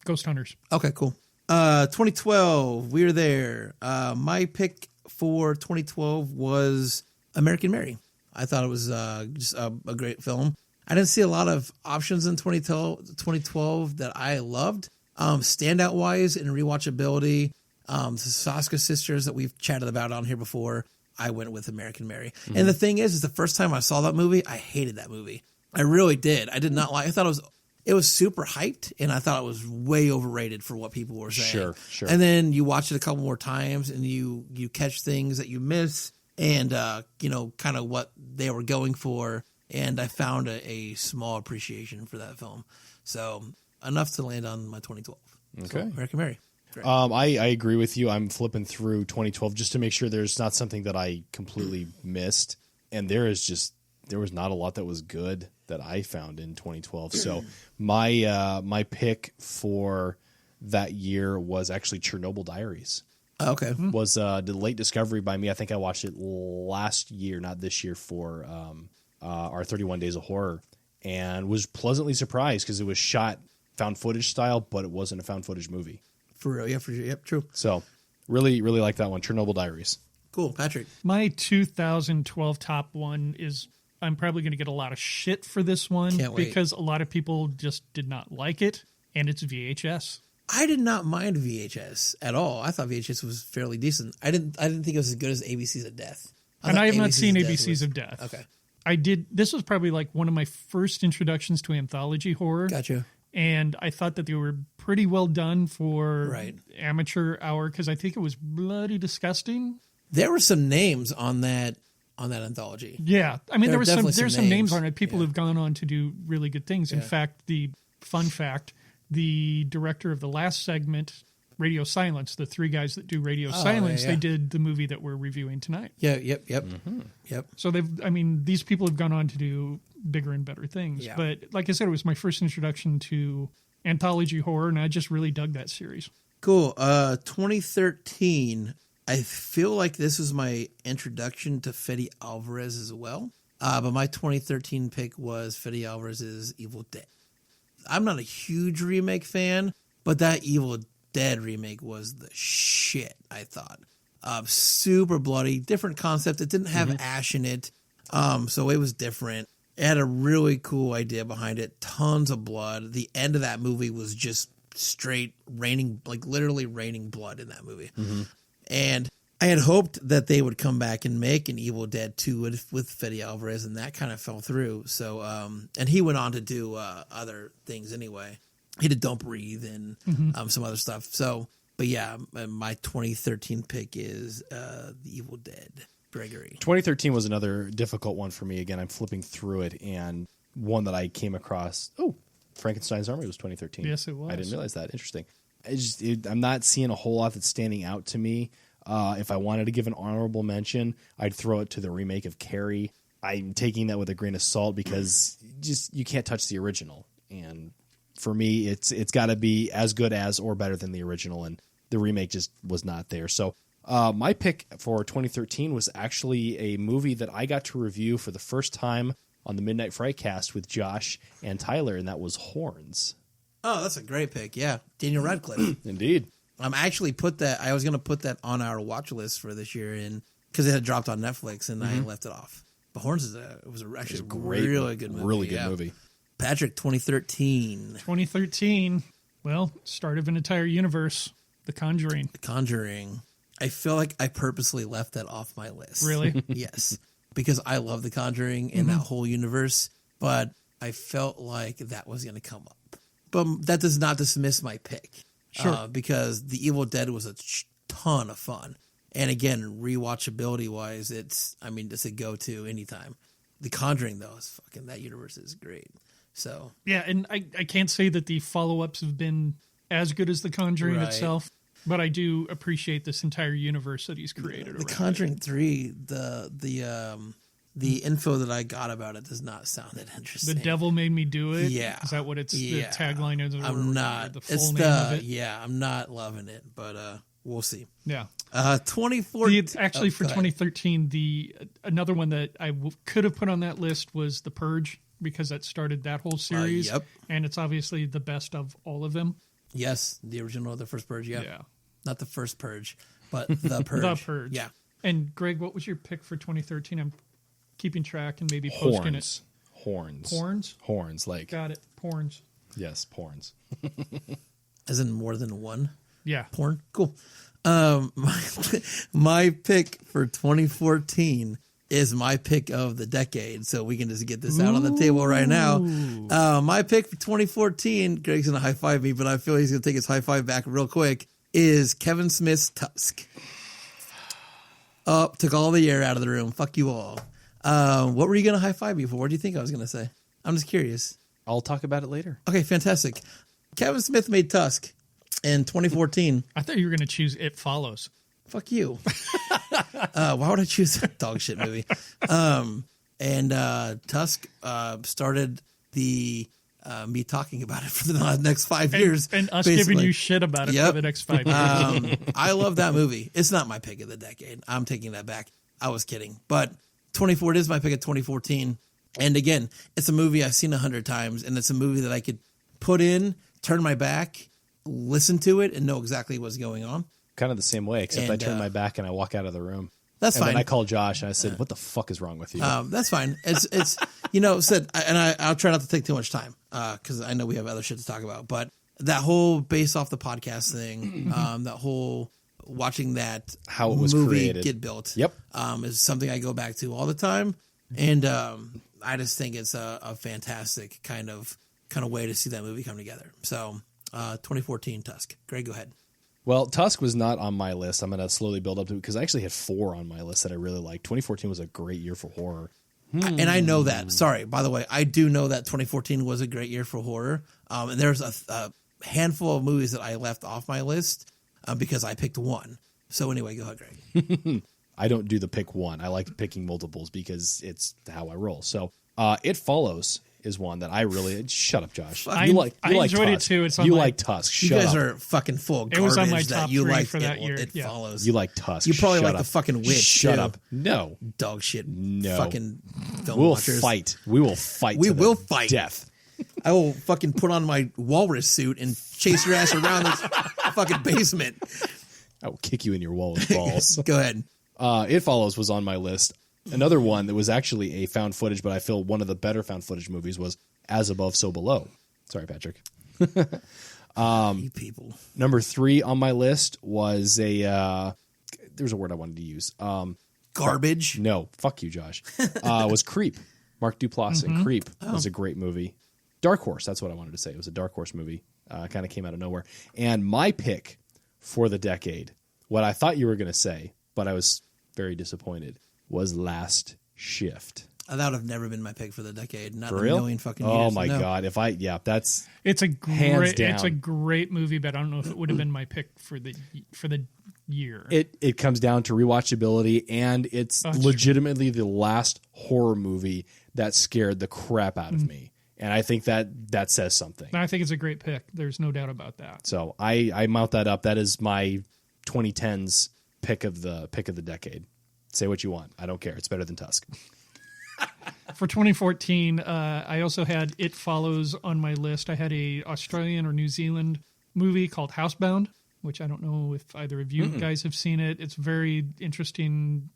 ghost hunters. Okay, cool. 2012, we're there. My pick for 2012 was American Mary. I thought it was just a great film. I didn't see a lot of options in 2012 that I loved. Standout-wise and rewatchability, the Saska sisters that we've chatted about on here before, I went with American Mary. And the thing is the first time I saw that movie, I hated that movie. I really did. I did not like. I thought it was super hyped, and I thought it was way overrated for what people were saying. Sure. And then you watch it a couple more times, and you catch things that you miss, and kind of what they were going for. And I found a small appreciation for that film. So enough to land on my 2012. Okay. So, American Mary. I agree with you. I'm flipping through 2012 just to make sure there's not something that I completely missed, and there was not a lot that was good that I found in 2012. So my pick for that year was actually Chernobyl Diaries. Okay. Was the late discovery by me. I think I watched it last year, not this year, for our 31 Days of Horror, and was pleasantly surprised because it was shot found footage style, but it wasn't a found footage movie. For real, yeah, yep, true. So really, really like that one, Chernobyl Diaries. Cool, Patrick. My 2012 top one is, I'm probably going to get a lot of shit for this one because a lot of people just did not like it, and it's VHS. I did not mind VHS at all. I thought VHS was fairly decent. I didn't think it was as good as ABCs of Death. And I have not seen ABCs of Death. Okay. I did. This was probably like one of my first introductions to anthology horror. Gotcha. And I thought that they were pretty well done for Right. amateur hour because I think it was bloody disgusting. There were some names on that anthology. Yeah, I mean There are definitely there's some some names names. on it. People who've gone on to do really good things. In fact, the director of the last segment, Radio Silence, the 3 guys that do Radio Silence, yeah. they did the movie that we're reviewing tonight. Yeah, yep. So these people have gone on to do bigger and better things. Yeah. But like I said, it was my first introduction to anthology horror, and I just really dug that series. Cool. 2013. I feel like this was my introduction to Fede Alvarez as well. But my 2013 pick was Fede Alvarez's Evil Dead. I'm not a huge remake fan, but that Evil Dead remake was the shit, I thought. Super bloody, different concept. It didn't have ash in it, so it was different. It had a really cool idea behind it. Tons of blood. The end of that movie was just straight raining, like literally raining blood in that movie. And I had hoped that they would come back and make an Evil Dead 2 with Fede Alvarez, and that kind of fell through. So, and he went on to do other things anyway. He did Don't Breathe and some other stuff. So, but yeah, my 2013 pick is The Evil Dead. Gregory. 2013 was another difficult one for me. Again, I'm flipping through it, and one that I came across. Oh, Frankenstein's Army was 2013. Yes, it was. I didn't realize that. Interesting. I'm not seeing a whole lot that's standing out to me. If I wanted to give an honorable mention, I'd throw it to the remake of Carrie. I'm taking that with a grain of salt because you can't touch the original. And for me, it's got to be as good as or better than the original, and the remake just was not there. So my pick for 2013 was actually a movie that I got to review for the first time on the Midnight Frightcast with Josh and Tyler, and that was Horns. Oh, that's a great pick. Yeah, Daniel Radcliffe. Indeed. Actually I was going to put that on our watch list for this year, and because it had dropped on Netflix, and I left it off. But Horns was actually a really good movie. Really good movie. Patrick, 2013. 2013. Well, start of an entire universe. The Conjuring. The Conjuring. I feel like I purposely left that off my list. Really? Yes. Because I love The Conjuring and that whole universe, but I felt like that was going to come up. But that does not dismiss my pick. Sure. Because The Evil Dead was a ton of fun. And again, rewatchability wise, it's a go-to anytime. The Conjuring, though, is that universe is great. So yeah, and I can't say that the follow-ups have been as good as The Conjuring itself, but I do appreciate this entire universe that he's created. The Conjuring 3, the info that I got about it does not sound that interesting. The Devil Made Me Do It. Yeah, is that what it's the tagline is? I'm not. The full name of it. Yeah, I'm not loving it, but we'll see. Yeah. 2014. Actually, for 2013, another one that I could have put on that list was The Purge, because that started that whole series. Yep. And it's obviously the best of all of them. Yes, the original, the first Purge. Yeah. Yeah. Not the first Purge, but the Purge. The Purge. Yeah. And Greg, what was your pick for 2013? I'm keeping track and maybe posting it. Horns. Horns? Like. Got it. Porns. Yes, porns. As in more than one? Yeah. Porn? Cool. My pick for 2014 is my pick of the decade, so we can just get this out on the table right now. My pick for 2014, Greg's going to high-five me, but I feel he's going to take his high-five back real quick, is Kevin Smith's Tusk. Oh, took all the air out of the room. Fuck you all. What were you going to high-five me for? What do you think I was going to say? I'm just curious. I'll talk about it later. Okay, fantastic. Kevin Smith made Tusk in 2014. I thought you were going to choose It Follows. Fuck you. Why would I choose that dog shit movie? And Tusk started the me talking about it for the next 5 years. And us basically. giving you shit about it for the next 5 years. I love that movie. It's not my pick of the decade. I'm taking that back. I was kidding. But 24 is my pick of 2014. And again, it's a movie I've seen 100 times, and it's a movie that I could put in, turn my back, listen to it, and know exactly what's going on. Kind of the same way, except I turn my back and I walk out of the room. That's fine. And then I called Josh and I said, "What the fuck is wrong with you?" That's fine. It's I'll try not to take too much time because I know we have other shit to talk about. But that whole based off the podcast thing, that whole watching that how it was movie created. get built, is something I go back to all the time, and I just think it's a fantastic kind of way to see that movie come together. So 2014 Tusk. Greg, go ahead. Well, Tusk was not on my list. I'm going to slowly build up to it because I actually had 4 on my list that I really liked. 2014 was a great year for horror. And I know that. Sorry, by the way, I do know that 2014 was a great year for horror. And there's a handful of movies that I left off my list because I picked one. So anyway, go ahead, Greg. I don't do the pick one. I like picking multiples because it's how I roll. So It Follows is one that I really... Shut up, Josh. I enjoyed it too. It's on you like Tusk. Shut up. You guys are fucking full of garbage. It was on my top 3 for that year. It Follows. You like Tusk. You probably Shut like up. the fucking witch. Shut too. up. No. Dog shit. No. Fucking film We'll watchers. fight. We will fight. We to will the fight. Death. I will fucking put on my walrus suit and chase your ass around this fucking basement. I will kick you in your walrus balls. Go ahead. It Follows was on my list. Another one that was actually a found footage, but I feel one of the better found footage movies was As Above, So Below. Sorry, Patrick. You people. Number 3 on my list was there's a word I wanted to use. Garbage. No, fuck you, Josh. Was Creep. Mark Duplass and Creep was a great movie. Dark Horse, that's what I wanted to say. It was a Dark Horse movie. Kind of came out of nowhere. And my pick for the decade, what I thought you were going to say, but I was very disappointed, was Last Shift. That would have never been my pick for the decade. Not For in a real? million fucking years. Oh my No. God. That's It's a Hands great, down. it's a great movie, but I don't know if it would have been my pick for the year. it comes down to rewatchability, and it's That's legitimately the last horror movie that scared the crap out of me. And I think that says something. I think it's a great pick. There's no doubt about that. So I mount that up. That is my 2010s pick of the decade. Say what you want. I don't care. It's better than Tusk. For 2014, I also had It Follows on my list. I had a Australian or New Zealand movie called Housebound, which I don't know if either of you guys have seen it. It's very interesting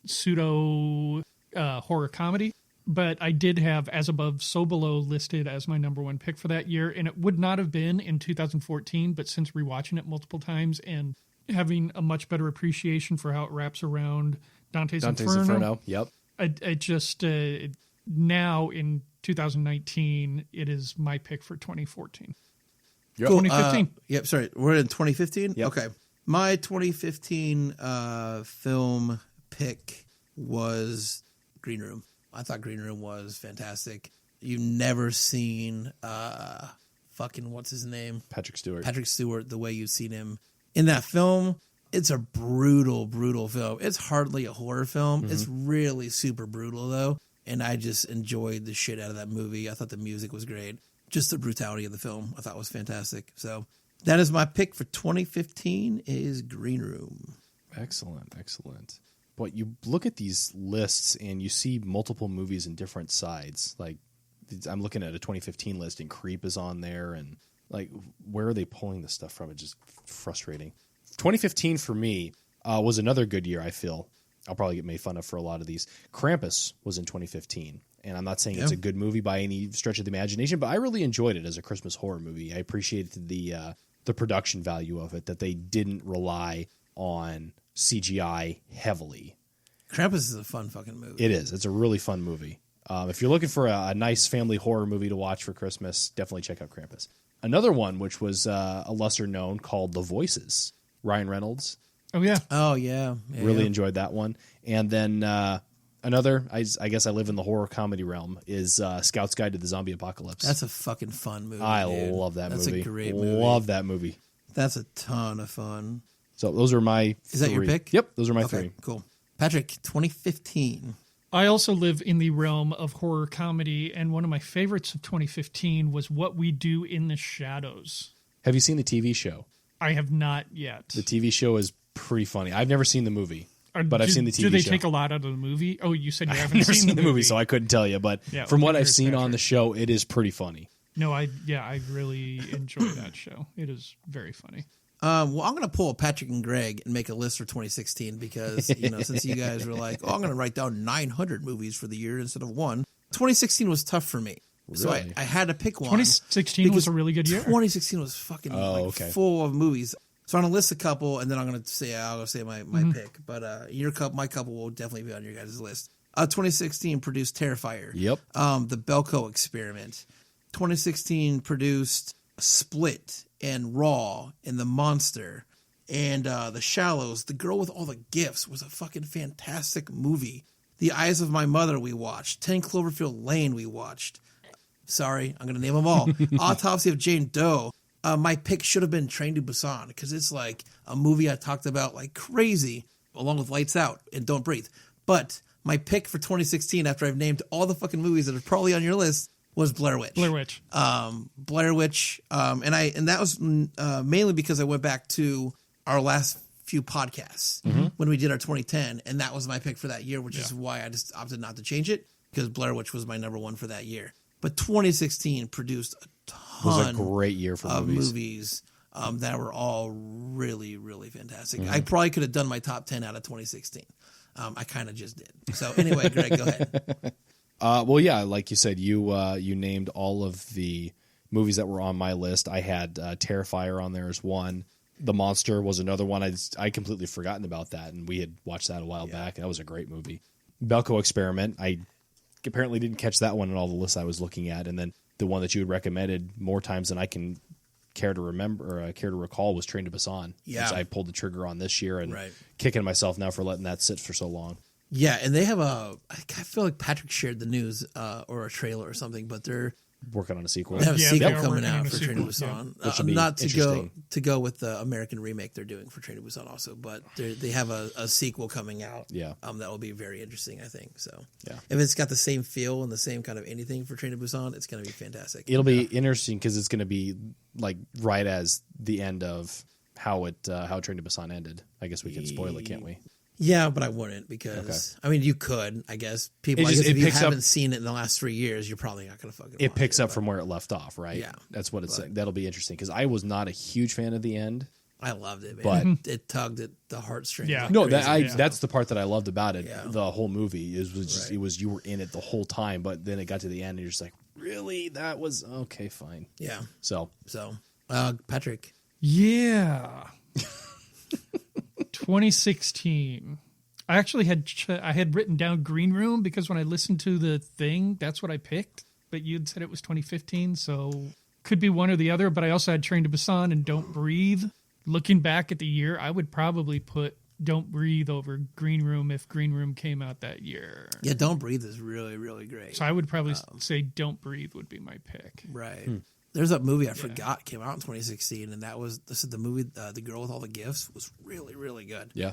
pseudo horror comedy. But I did have As Above, So Below listed as my number one pick for that year. And it would not have been in 2014, but since rewatching it multiple times and having a much better appreciation for how it wraps around Dante's Inferno. Yep. I just, now in 2019, it is my pick for 2014. Yep. Cool. 2015. Yep, sorry. We're in 2015? Yep. Okay. My 2015 film pick was Green Room. I thought Green Room was fantastic. You've never seen fucking what's his name? Patrick Stewart, the way you've seen him in that film. It's a brutal, brutal film. It's hardly a horror film. It's really super brutal though. And I just enjoyed the shit out of that movie. I thought the music was great. Just the brutality of the film I thought was fantastic. So that is my pick for 2015 is Green Room. Excellent. But you look at these lists and you see multiple movies in different sides. Like I'm looking at a 2015 list and Creep is on there, and like where are they pulling this stuff from? It's just frustrating. 2015 for me was another good year. I feel I'll probably get made fun of for a lot of these. Krampus was in 2015, and I'm not saying it's a good movie by any stretch of the imagination, but I really enjoyed it as a Christmas horror movie. I appreciated the production value of it, that they didn't rely on CGI heavily. Krampus is a fun fucking movie. It is. It's a really fun movie. If you're looking for a nice family horror movie to watch for Christmas, definitely check out Krampus. Another one, which was a lesser known, called The Voices. Ryan Reynolds. Oh, yeah. Oh, yeah. Really enjoyed that one. And then another, I guess I live in the horror comedy realm, is Scout's Guide to the Zombie Apocalypse. That's a fucking fun movie. I love that movie. That's a great movie. Love that movie. That's a ton of fun. So those are my Is that your three. pick? Yep, those are my Okay, three. cool. Patrick, 2015. I also live in the realm of horror comedy, and one of my favorites of 2015 was What We Do in the Shadows. Have you seen the TV show? I have not yet. The TV show is pretty funny. I've never seen the movie, but I've seen the TV show. Do they take a lot out of the movie? Oh, you said you haven't I've never seen the movie, so I couldn't tell you. But Yeah, from what okay, I've here's seen on Patrick. the show, it is pretty funny. No, I really enjoy that show. It is very funny. Well, I'm going to pull a Patrick and Greg and make a list for 2016 because, since you guys were like, I'm going to write down 900 movies for the year instead of one. 2016 was tough for me. So Really? I had to pick one. 2016 was a really good year. 2016 was fucking full of movies. So I'm going to list a couple, and then I'm going to say my pick. But my couple will definitely be on your guys' list. 2016 produced Terrifier. Yep. The Belko Experiment. 2016 produced Split and Raw and The Monster and The Shallows. The Girl with All the Gifts was a fucking fantastic movie. The Eyes of My Mother we watched. 10 Cloverfield Lane we watched. Sorry, I'm going to name them all. Autopsy of Jane Doe. My pick should have been Train to Busan because it's like a movie I talked about like crazy along with Lights Out and Don't Breathe. But my pick for 2016 after I've named all the fucking movies that are probably on your list was Blair Witch. Blair Witch. Blair Witch. And that was mainly because I went back to our last few podcasts when we did our 2010, and that was my pick for that year, which is why I just opted not to change it because Blair Witch was my number one for that year. But 2016 produced a ton It was a great year for of movies. movies that were all really, really fantastic. I probably could have done my top 10 out of 2016. I kind of just did. So anyway, Greg, go ahead. Well, yeah, like you said, you named all of the movies that were on my list. I had Terrifier on there as one. The Monster was another one. I completely forgotten about that, and we had watched that a while back. That was a great movie. Belko Experiment. I apparently didn't catch that one in all the lists I was looking at, and then the one that you had recommended more times than I can care to remember or care to recall was Train to Busan. Yeah. Which I pulled the trigger on this year and kicking myself now for letting that sit for so long. Yeah, and they have I feel like Patrick shared the news or a trailer or something, but they're working on a sequel. They have a Yeah, sequel they are coming working on out a for Train to sequel, Busan. Which will be Not to interesting. go with the American remake they're doing for Train to Busan also, but they have a sequel coming out. Yeah. That will be very interesting, I think. So Yeah. if it's got the same feel and the same kind of anything for Train to Busan, it's going to be fantastic. It'll be interesting because it's going to be like right as the end of how Train to Busan ended. I guess we can spoil it, can't we? Yeah, but I wouldn't because I mean you could. I guess people. It just- I guess it if you picks up- haven't seen it in the last 3 years, you're probably not going to fucking. It watch picks up but from where it left off, right? Yeah. That's what it's. That'll be interesting because I was not a huge fan of the end. I loved it, man. But- it tugged at the heartstrings. Yeah. like No, crazy. that's the part that I loved about it. Yeah. The whole movie Right. it was you were in it the whole time, but then it got to the end and you're just like, really? That was okay, fine. Yeah. So So, Patrick. Yeah. 2016. I actually I had written down Green Room because when I listened to the thing, that's what I picked. But you'd said it was 2015, so could be one or the other. But I also had Train to Busan and Don't Breathe. Looking back at the year, I would probably put Don't Breathe over Green Room if Green Room came out that year. Yeah, Don't Breathe is really, really great. So I would probably say Don't Breathe would be my pick. Right. There's that movie I forgot came out in 2016, and this is the movie, The Girl with All the Gifts, was really, really good. yeah.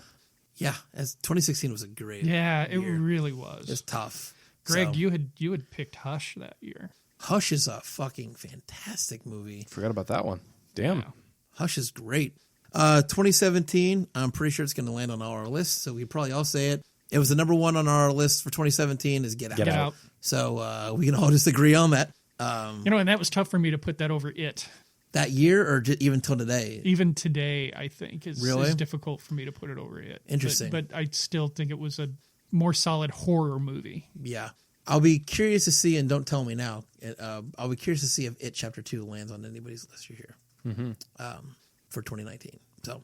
Yeah, 2016 was a great. Yeah, it year. really It was was. tough. Greg, So, you had picked Hush that year. Hush is a fucking fantastic movie. Forgot about that one. Damn. Yeah. Hush is great. 2017, I'm pretty sure it's going to land on our list, so we probably all say it. It was the number one on our list for 2017 is Get Out. Get Out. So we can all just agree on that. You know, and that was tough for me to put that over It. That year or even till today? Even today, I think, is Really? difficult for me to put it over It. Interesting. But I still think it was a more solid horror movie. Yeah. I'll be curious to see, and don't tell me now, I'll be curious to see if It Chapter 2 lands on anybody's list here for 2019. So,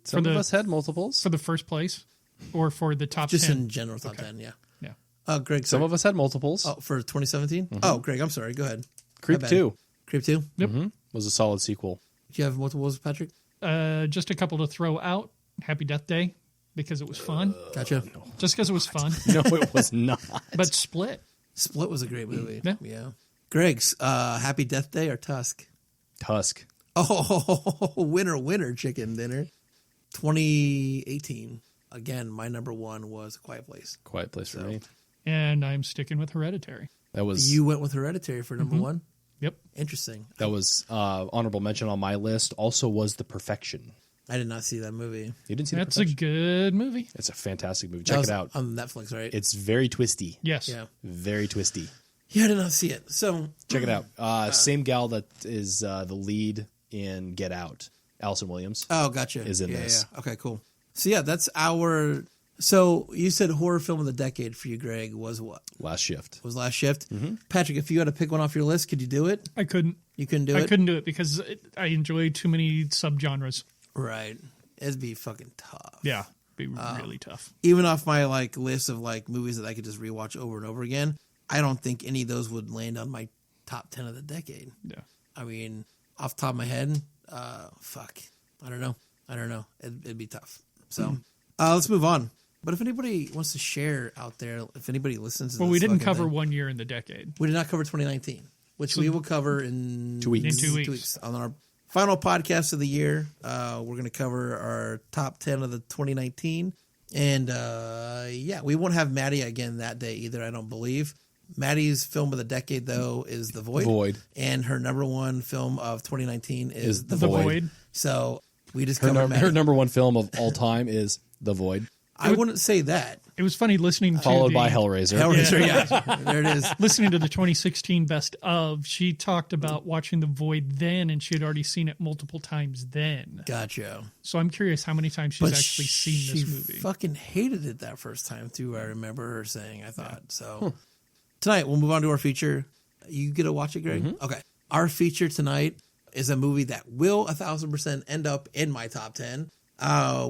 Some the- of us had multiples. For the first place or for the top just 10? in general, top 10, yeah. Yeah. Greg, Some sorry. of us had multiples. Oh, for 2017? Oh, Greg, I'm sorry. Go ahead. Creep my bad. 2 Creep 2? Yep. was a solid sequel. Do you have multiples, Patrick? Just a couple to throw out. Happy Death Day, because it was fun. Gotcha. Just because it was fun. No, it was not. But Split. Split was a great movie. Yeah. Greg's Happy Death Day or Tusk? Tusk. Oh, winner, chicken dinner. 2018. Again, my number one was A Quiet Place. Quiet Place for me. And I'm sticking with Hereditary. That was You went with Hereditary for number one? Yep. Interesting. honorable mention on my list. Also was The Perfection. I did not see that movie. You didn't see That's The a Perfection? good movie. It's a fantastic movie. That Check was it out. on Netflix, right? It's very twisty. Yes. Yeah. Very twisty. Yeah, I did not see it. So Check it out. Same gal that is the lead in Get Out, Allison Williams. oh, gotcha. Is in this. Yeah. Okay, cool. So yeah, that's our. So you said horror film of the decade for you, Greg, was what? Last Shift. Was Last Shift? Patrick, if you had to pick one off your list, could you do it? I couldn't. You couldn't do I it. couldn't do it because I enjoy too many subgenres. Right. It'd be fucking tough. Yeah. Be really tough. Even off my list of movies that I could just rewatch over and over again, I don't think any of those would land on my top 10 of the decade. Yeah. I mean, off the top of my head, fuck. I don't know. It'd be tough. So let's move on. But if anybody wants to share out there, if anybody listens to Well, this we didn't fucking cover thing- 1 year in the decade. We did not cover 2019, which we will cover in 2 weeks. In 2 weeks. On our final podcast of the year, we're going to cover our top 10 of the 2019. And we won't have Maddie again that day either, I don't believe. Maddie's film of the decade, though, is The Void. Void. And her number one film of 2019 is The The Void. Void. So we just Her, covered Maddie. her number one film of all time is The Void, I wouldn't say that. It was funny listening to followed by Hellraiser. Hellraiser, yeah. There it is. listening to the 2016 best of. She talked about watching The Void then, and she had already seen it multiple times then. Gotcha. So I'm curious how many times she's actually seen this movie. Fucking hated it that first time too. I remember her saying, I thought so. Tonight we'll move on to our feature. You get to watch it, Greg. Okay. Our feature tonight is a movie that will 1,000% end up in my top 10.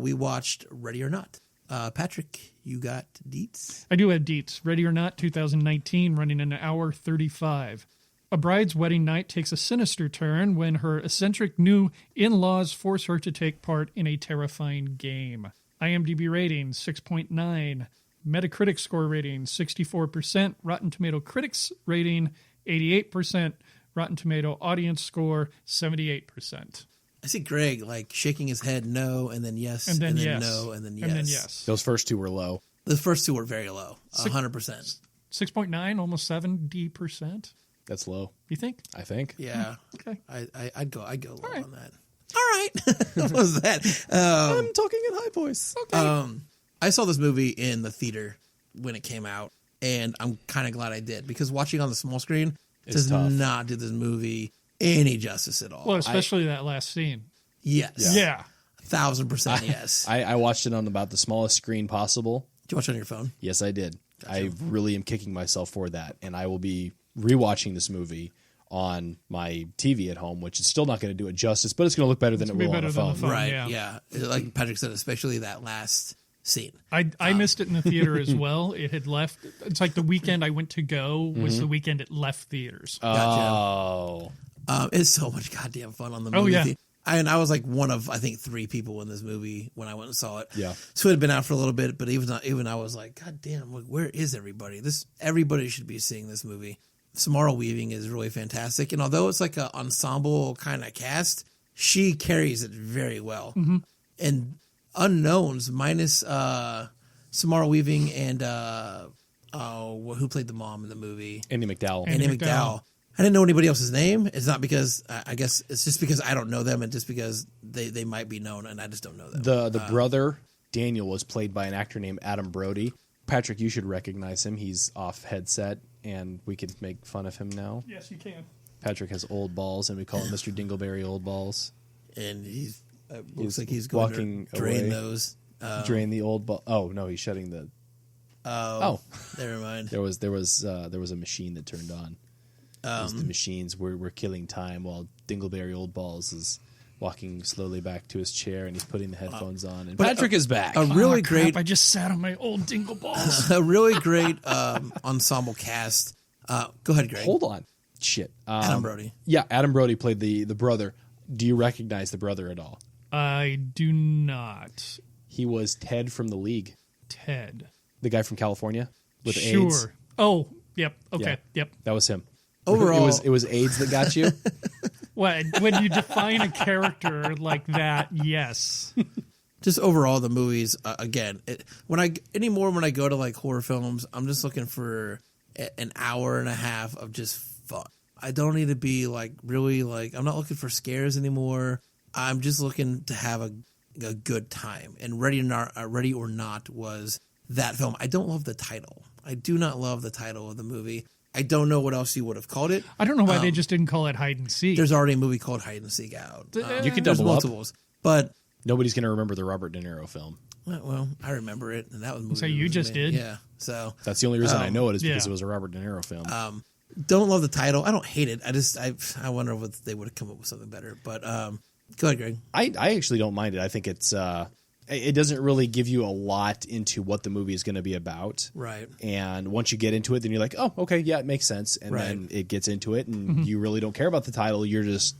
We watched Ready or Not. Patrick, you got deets? I do have deets. Ready or Not, 2019, running an hour 35. A bride's wedding night takes a sinister turn when her eccentric new in-laws force her to take part in a terrifying game. IMDb rating, 6.9. Metacritic score rating, 64%. Rotten Tomato Critics rating, 88%. Rotten Tomato audience score, 78%. I see Greg like shaking his head no, and then yes, And then yes. no, and then yes. And then yes. Those first two were low. The first two were very low, 100%. 6.9, almost 70%. That's low, You think? I think. Yeah, Okay. I'd go low right. on that. All right, what was that? I'm talking in high voice. I saw this movie in the theater when it came out, and I'm kind of glad I did because watching on the small screen does tough. not do this movie any justice at all. Well, especially that last scene. Yes, Yeah. 1,000% yes. I watched it on about the smallest screen possible. Did you watch it on your phone? Yes, I did. I really am kicking myself for that, and I will be rewatching this movie on my TV at home, which is still not going to do it justice, but it's going to look better than it will on a phone. Right? yeah. Like Patrick said, especially that last scene. I missed it in the theater as well. It had left. It's like the weekend I went to go was the weekend it left theaters. Oh, It's so much goddamn fun on the movie. Oh, yeah. I was like one of I think 3 people in this movie when I went and saw it. Yeah. So it had been out for a little bit, but even I was like, God damn, like, where is everybody? Everybody should be seeing this movie. Samara Weaving is really fantastic, and although it's like an ensemble kind of cast, she carries it very well. Mm-hmm. And unknowns minus Samara Weaving and who played the mom in the movie? Andy McDowell. Andy McDowell. I didn't know anybody else's name. It's not because I guess it's just because I don't know them, and just because they might be known, and I just don't know them. The brother Daniel was played by an actor named Adam Brody. Patrick, you should recognize him. He's off headset, and we can make fun of him now. Yes, you can. Patrick has old balls, and we call him Mr. Dingleberry Old Balls. And he's looks like he's walking going to drain away. those. Drain the old ball. Oh no, he's shutting the. Oh, never mind. there was a machine that turned on. The machines were killing time while Dingleberry Old Balls is walking slowly back to his chair, and he's putting the headphones on. And Patrick is back. A really Crap, great, I just sat on my old dingle balls. a really great ensemble cast. Go ahead, Greg. Hold on, shit. Adam Brody. Yeah, Adam Brody played the brother. Do you recognize the brother at all? I do not. He was Ted from The League, Ted. the guy from California with Sure. AIDS. Oh, yep. Okay. Yeah. Yep. That was him. Overall, it was AIDS that got you. When you define a character like that, yes. just overall the movies. Again, when I go to like horror films, I'm just looking for an hour and a half of just fun. I don't need to be like really like. I'm not looking for scares anymore. I'm just looking to have a good time. And Ready or Not was that film. I don't love the title. I do not love the title of the movie. I don't know what else you would have called it. I don't know why they just didn't call it hide and seek. There's already a movie called Hide and Seek out. You could There's double up. multiples, but Nobody's going to remember the Robert De Niro film. well, I remember it, and that was a movie. So you just did? Yeah. So That's the only reason I know it is because yeah. it was a Robert De Niro film. don't love the title. I don't hate it. I wonder if they would have come up with something better. But go ahead, Greg. I actually don't mind it. I think it doesn't really give you a lot into what the movie is going to be about. Right. And once you get into it, then you're like, oh, okay, yeah, it makes sense. And then it gets into it, and you really don't care about the title. You're just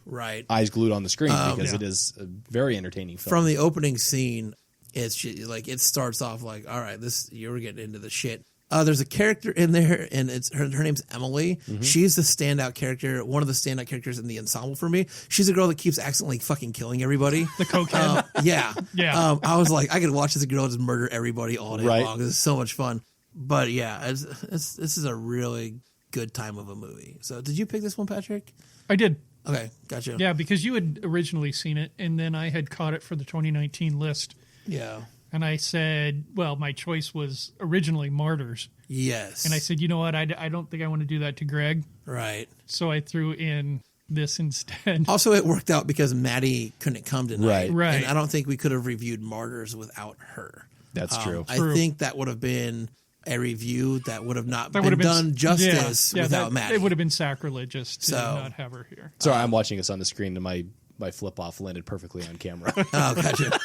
Right. eyes glued on the screen because yeah. it is a very entertaining film. From the opening scene, it's like it starts off like, all right, you're getting into the shit. There's a character in there, and it's her name's Emily. She's the standout character, one of the standout characters in the ensemble for me. She's a girl that keeps accidentally fucking killing everybody. The cokehead. Yeah. Yeah. I was like, I could watch this girl just murder everybody all day Right. long. This is so much fun. But yeah, this is a really good time of a movie. So did you pick this one, Patrick? I did. Okay, gotcha. Yeah, because you had originally seen it, and then I had caught it for the 2019 list. Yeah. And I said, well, my choice was originally Martyrs. Yes. And I said, you know what? I don't think I want to do that to Greg. Right. So I threw in this instead. Also, it worked out because Maddie couldn't come tonight. Right. And I don't think we could have reviewed Martyrs without her. That's true. I True. think that would have been a review that would have not That been would have done justice without Maddie. It would have been sacrilegious to So- not have her here. Sorry, I'm watching us on the screen, and my flip-off landed perfectly on camera. Oh, gotcha.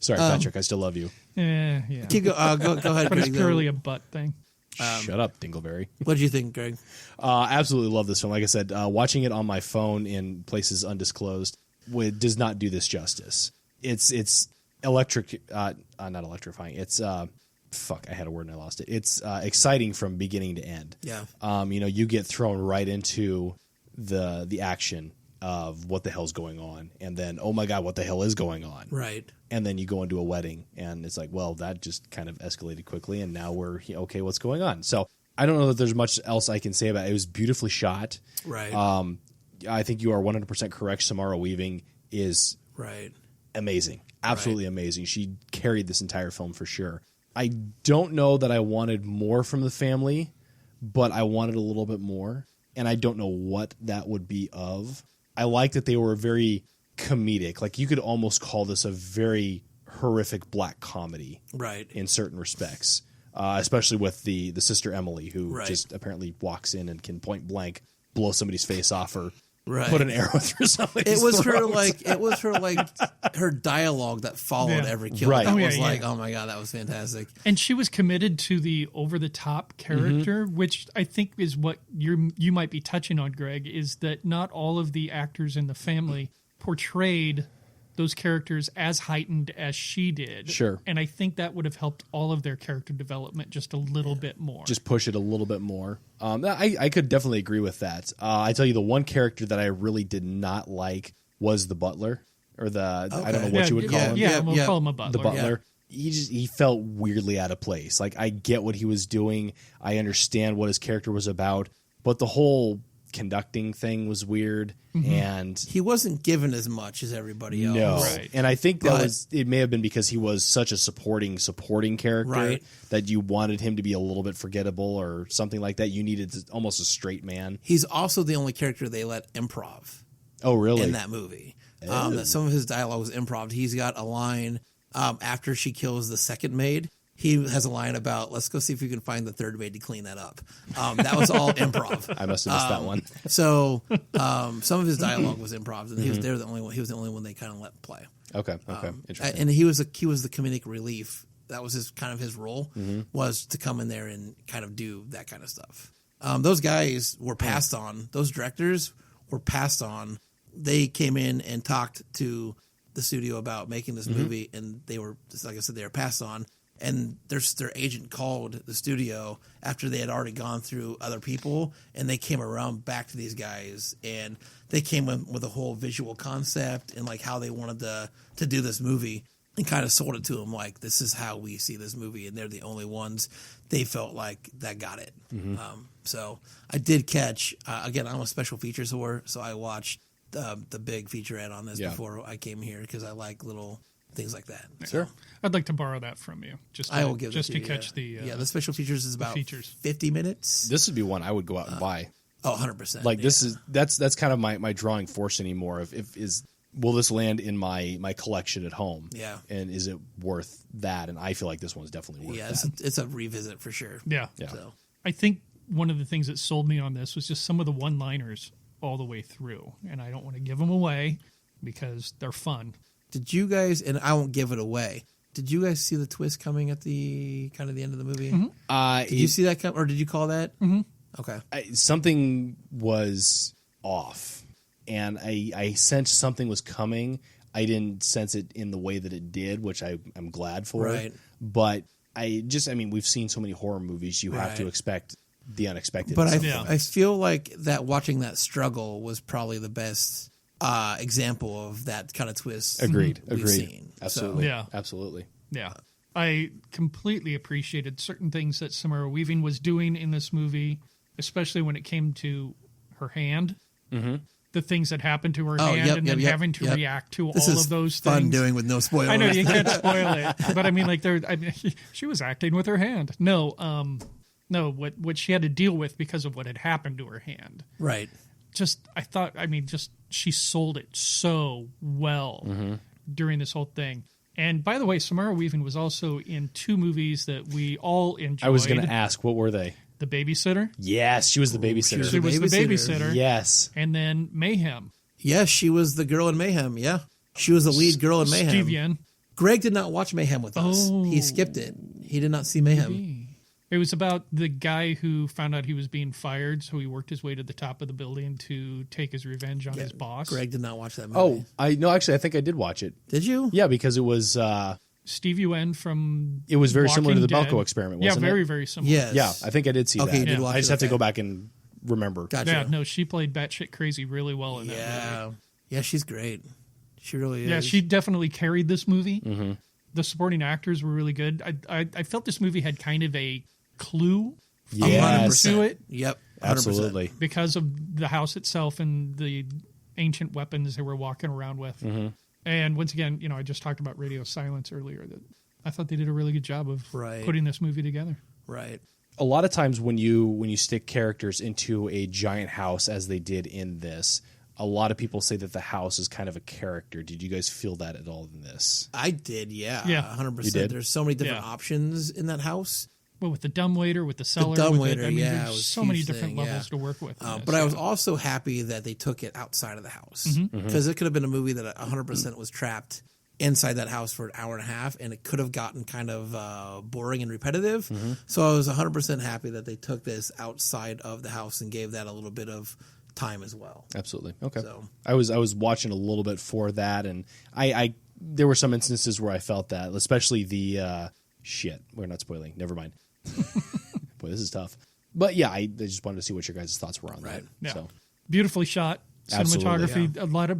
Sorry, Patrick, I still love you. Yeah. Go ahead, But it's Greg. purely a butt thing. Shut up, Dingleberry. What did you think, Greg? Absolutely love this film. Like I said, watching it on my phone in places undisclosed does not do this justice. It's not electrifying. It's fuck, I had a word and I lost it. It's exciting from beginning to end. Yeah. You get thrown right into the action of what the hell's going on, and then, oh my God, what the hell is going on? Right. And then you go into a wedding, and it's like, well, that just kind of escalated quickly, and now we're okay, what's going on? So I don't know that there's much else I can say about it. It was beautifully shot. Right. I think you are 100% correct. Samara Weaving is right. amazing. Absolutely amazing. She carried this entire film for sure. I don't know that I wanted more from the family, but I wanted a little bit more, and I don't know what that would be of. I like that they were very comedic. Like, you could almost call this a very horrific black comedy, right, in certain respects, especially with the sister Emily, who just apparently walks in and can point blank blow somebody's face off or put an arrow through somebody's throat. It was her dialogue that followed every kill. Right. That was oh my God, that was fantastic. And she was committed to the over the top character, which I think is what you might be touching on, Greg, is that not all of the actors in the family portrayed those characters as heightened as she did. Sure. And I think that would have helped all of their character development just a little bit more. Just push it a little bit more. I could definitely agree with that. I tell you, the one character that I really did not like was the butler, or I don't know what you would call him. Yeah, we'll call him a butler. The butler. Yeah. He felt weirdly out of place. Like, I get what he was doing. I understand what his character was about, but the whole conducting thing was weird, and he wasn't given as much as everybody else. No, right. And I think it may have been because he was such a supporting character that you wanted him to be a little bit forgettable or something like that. You needed almost a straight man. He's also the only character they let improv. Oh, really? In that movie, that some of his dialogue was improv. He's got a line after she kills the second maid. He has a line about, let's go see if we can find the third maid to clean that up. That was all improv. I must have missed that one. So some of his dialogue was improv, and he was there the only one. He was the only one they kind of let play. Okay. Interesting. And he was the comedic relief. That was his role, was to come in there and kind of do that kind of stuff. Those guys were passed on. Those directors were passed on. They came in and talked to the studio about making this movie, and they were, like I said, they were passed on. And their agent called the studio after they had already gone through other people, and they came around back to these guys, and they came in with a whole visual concept and like how they wanted to do this movie, and kind of sold it to them like, this is how we see this movie, and they're the only ones they felt like that got it. So I did catch again, I'm a special features whore, so I watched the big featurette on this before I came here because I like little things like that. Sure. I'd like to borrow that from you. I will give just it to you, catch the the special features is about 50 minutes. This would be one I would go out and buy. Oh, 100%. Like, this is that's kind of my drawing force anymore. Will this land in my collection at home? Yeah. And is it worth that? And I feel like this one's definitely worth that. It's a revisit for sure. Yeah. So. I think one of the things that sold me on this was just some of the one-liners all the way through. And I don't want to give them away because they're fun. Did you guys, and I won't give it away, did you guys see the twist coming at the kind of the end of the movie? Did you see that come, or did you call that? Okay. Something was off, and I sensed something was coming. I didn't sense it in the way that it did, which I'm glad for. Right. But we've seen so many horror movies, you have to expect the unexpected. But I feel like that watching that struggle was probably the best example of that kind of twist. Agreed. Seen. Absolutely. So, Yeah. Absolutely. Yeah. I completely appreciated certain things that Samara Weaving was doing in this movie, especially when it came to her hand. The things that happened to her hand, and then having to react to all of those things. Fun doing with no spoilers. I know you can't spoil it, but I mean, like, she was acting with her hand. No, what she had to deal with because of what had happened to her hand. Right. She sold it so well during this whole thing. And by the way, Samara Weaving was also in two movies that we all enjoyed. I was going to ask, what were they? The Babysitter. Yes, she was the babysitter. She was the babysitter. Yes. And then Mayhem. Yes, she was the girl in Mayhem. Yeah. She was the lead girl in Mayhem. Steve Yen. Greg did not watch Mayhem with us. He skipped it. He did not see Mayhem. It was about the guy who found out he was being fired, so he worked his way to the top of the building to take his revenge on his boss. Greg did not watch that movie. I think I did watch it. Did you? Yeah, because it was Steve Yuen from It was very similar to the Walking Dead. Belko experiment, wasn't yeah, it? very, very similar. Yes. Yeah, I think I did see Okay, that. you did watch I just it, have to okay. go back and remember. Gotcha. Yeah, no, she played batshit crazy really well in that movie. Yeah, she's great. She really is. Yeah, she definitely carried this movie. Mm-hmm. The supporting actors were really good. I felt this movie had kind of a clue Yes. to it Yep. 100%. Absolutely. because of the house itself and the ancient weapons they were walking around with. Mm-hmm. And once again, I just talked about Radio Silence earlier. That I thought they did a really good job of Right. putting this movie together. Right. A lot of times when you stick characters into a giant house as they did in this, a lot of people say that the house is kind of a character. Did you guys feel that at all in this? I did, yeah. Yeah. 100%. You did? There's so many different Yeah. options in that house. Well, with the dumbwaiter, with the cellar, dumbwaiter, yeah, it there's was so a many huge different thing, levels yeah. to work with. in this, But I was yeah. also happy that they took it outside of the house. Mm-hmm. Because it could have been a movie that 100% was trapped inside that house for an hour and a half, and it could have gotten kind of boring and repetitive. Mm-hmm. So I was 100% happy that they took this outside of the house and gave that a little bit of time as well. Absolutely. Okay. So- I was watching a little bit for that, and I there were some instances where I felt that, especially the shit. We're not spoiling. Never mind. Boy, this is tough. But yeah, I just wanted to see what your guys' thoughts were on that. Yeah. So Beautifully shot Absolutely, cinematography. A lot of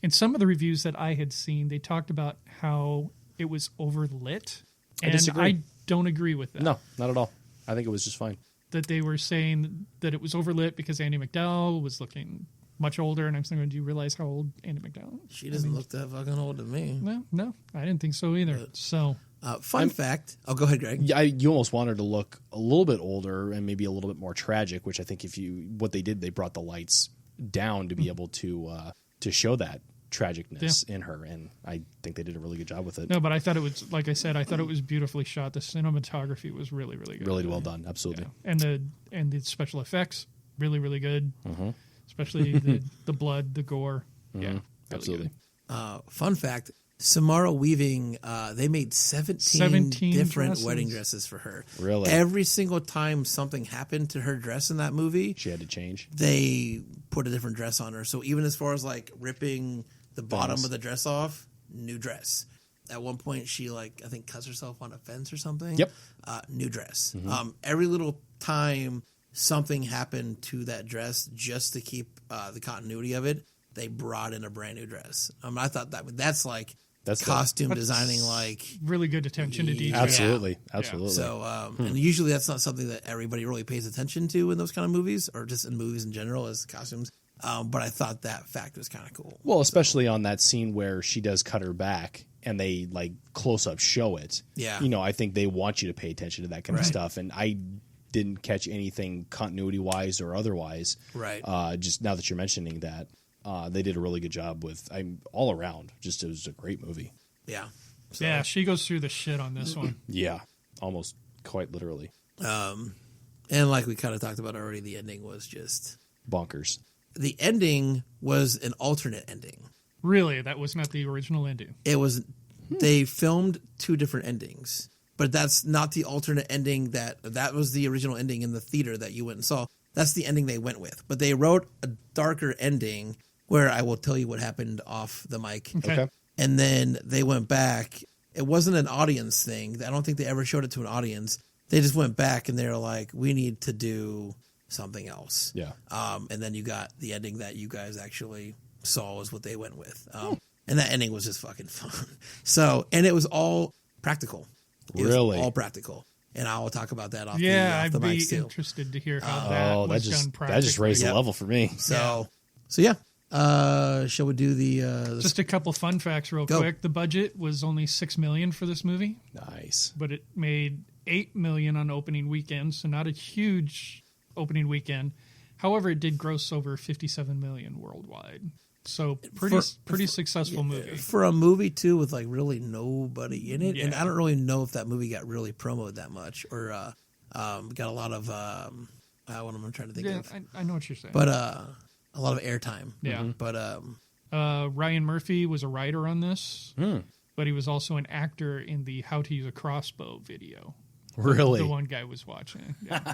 in some of the reviews that I had seen, they talked about how it was overlit, and disagree. I don't agree with that. no, not at all. I think it was just fine. That they were saying that it was overlit because Andie MacDowell was looking much older, and I'm thinking, do you realize how old Andie MacDowell is? She doesn't look that fucking old to me. No, I didn't think so either. So Fun fact. Oh, go ahead, Greg. Yeah, you almost want her to look a little bit older and maybe a little bit more tragic, which I think what they did, they brought the lights down to be able to show that tragicness in her, and I think they did a really good job with it. no, but I thought it was, like I said, I thought it was beautifully shot. The cinematography was really, really good. Really well done, absolutely. Yeah. And the special effects really, really good. Mm-hmm. Especially the blood, the gore. Yeah, really Absolutely. good. Fun fact. Samara Weaving, they made 17 different dresses. wedding dresses for her. Really? Every single time something happened to her dress in that movie, She had to change. they put a different dress on her. So even as far as like ripping the bottom Things. of the dress off, new dress. At one point, she I think cuts herself on a fence or something. Yep. New dress. Every little time something happened to that dress, just to keep the continuity of it, they brought in a brand new dress. I thought that's costume designing, Really good attention to detail. Absolutely. Absolutely. so. And usually that's not something that everybody really pays attention to in those kind of movies, or just in movies in general as costumes. But I thought that fact was kind of cool. Well, especially on that scene where she does cut her back and they close up show it. Yeah. I think they want you to pay attention to that kind of stuff. And I didn't catch anything continuity wise or otherwise. Right. Just now that you're mentioning that, they did a really good job with all around. Just, it was a great movie. Yeah. So, Yeah, she goes through the shit on this one. Yeah. Almost quite literally. And like we kind of talked about already, the ending was just... Bonkers. The ending was an alternate ending. Really, that was not the original ending. It was... They filmed two different endings. But that's not the alternate ending that was the original ending in the theater that you went and saw. That's the ending they went with. But they wrote a darker ending where I will tell you what happened off the mic. Okay. And then they went back. It wasn't an audience thing. I don't think they ever showed it to an audience. They just went back and they were like, we need to do something else. Yeah. And then you got the ending that you guys actually saw was what they went with. And that ending was just fucking fun. So, and it was all practical. It was Really? all practical. And I will talk about that off Yeah, the I'd be mics too. interested to hear how that Oh, was that done practically. just raised the level for me. So yeah. Shall we do the Just a couple fun facts real Go. quick. The budget was only $6 million for this movie, Nice. but it made $8 million on opening weekend, so not a huge opening weekend. However, it did gross over $57 million worldwide. So pretty successful movie. for a movie too with like really nobody in it? And Yeah. I don't really know if that movie got really promoted that much or got a lot of what am I trying to think Yeah, of? I know what you're saying. But a lot of airtime. Yeah. But Ryan Murphy was a writer on this, but he was also an actor in the How to Use a Crossbow video. Really? The one guy was watching. Yeah.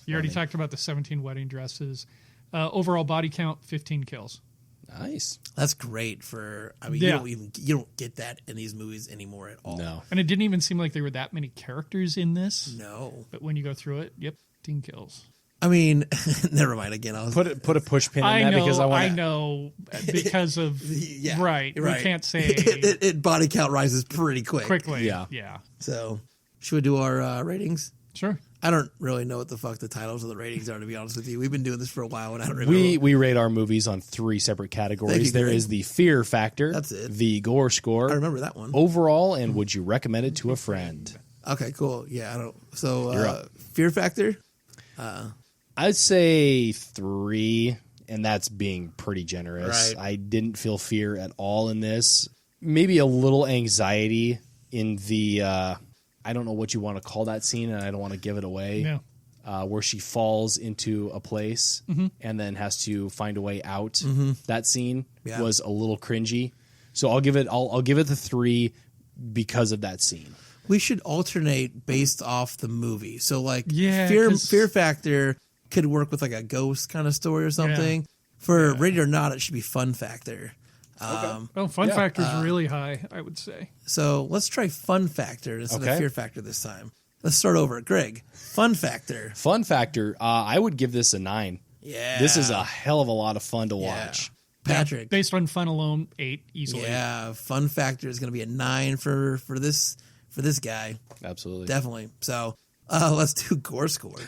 You already talked about the 17 wedding dresses. Overall body count, 15 kills. Nice. That's great for. I mean, Yeah. you don't get that in these movies anymore at all. No. And it didn't even seem like there were that many characters in this. No. But when you go through it, yep, 15 kills. I mean, never mind. Again, I was Put a push pin in I that know, because I know, because of Yeah, right. right. We can't say it body count rises pretty quick. quickly. Yeah. Yeah. So, should we do our ratings? Sure. I don't really know what the fuck the titles of the ratings are, to be honest with you. We've been doing this for a while, and I don't really. We rate our movies on 3 separate categories. There Greg. is the fear factor. That's it. The gore score. I remember that one. Overall, and would you recommend it to a friend? Okay, cool. Yeah, I don't. You're So, up. Fear Factor. I'd say 3, and that's being pretty generous. Right. I didn't feel fear at all in this. Maybe a little anxiety in the, I don't know what you want to call that scene, and I don't want to give it away. Yeah. Where she falls into a place and then has to find a way out. That scene Yeah. was a little cringy. So I'll give it the 3 because of that scene. We should alternate based off the movie. So, like, Yeah, Fear 'cause- Factor could work with like a ghost kind of story or something. For Ready or Not, it should be Fun Factor. Well, fun factor's really high, I would say. So let's try Fun Factor instead of Okay. Fear Factor this time. Let's start over. Greg, Fun Factor. Fun factor, I would give this a 9. Yeah. This is a hell of a lot of fun to watch. Patrick. Based on fun alone, 8 easily. Yeah, Fun Factor is going to be a 9 for this guy. Absolutely. Definitely. So let's do Gore Score.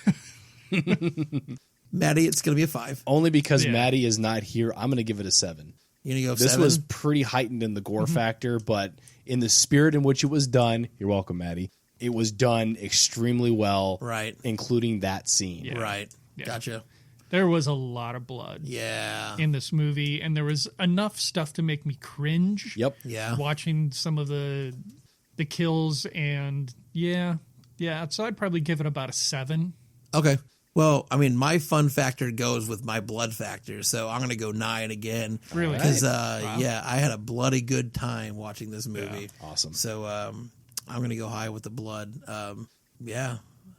Maddie, it's going to be a 5. Only because Yeah. Maddie is not here, I'm going to give it a 7. You're going to go This 7? was pretty heightened in the gore factor, but in the spirit in which it was done, you're welcome, Maddie. It was done extremely well, Right. including that scene. Yeah. Right. Yeah. Gotcha. There was a lot of blood Yeah. in this movie, and there was enough stuff to make me cringe. Yep. Yeah. Watching some of the kills, and yeah. So I'd probably give it about a 7. Okay. Well, I mean, my fun factor goes with my blood factor, so I'm going to go 9 again. Really? Because, yeah, I had a bloody good time watching this movie. Awesome. So I'm going to go high with the blood. Yeah.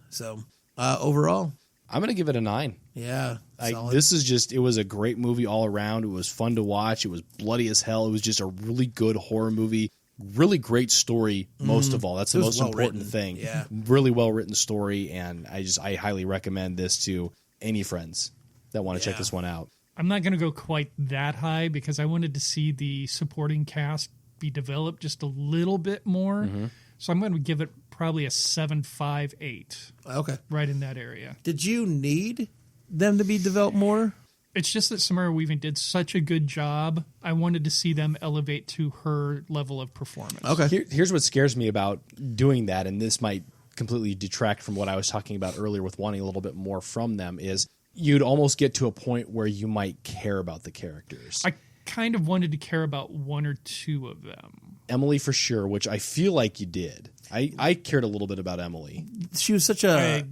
So overall, I'm going to give it a 9. yeah. Solid. This is just, it was a great movie all around. It was fun to watch. It was bloody as hell. It was just a really good horror movie. Really great story, most of all. That's the It was most important well-written. thing. Yeah. Really well written story, and I highly recommend this to any friends that want to check Yeah. this one out. I'm not going to go quite that high because I wanted to see the supporting cast be developed just a little bit more. So I'm going to give it probably a 7.58, Okay. right in that area. Did you need them to be developed more? It's just that Samara Weaving did such a good job. I wanted to see them elevate to her level of performance. Okay. Here's what scares me about doing that, and this might completely detract from what I was talking about earlier with wanting a little bit more from them, is you'd almost get to a point where you might care about the characters. I kind of wanted to care about 1 or 2 of them. Emily for sure, which I feel like you did. I cared a little bit about Emily. She was such a.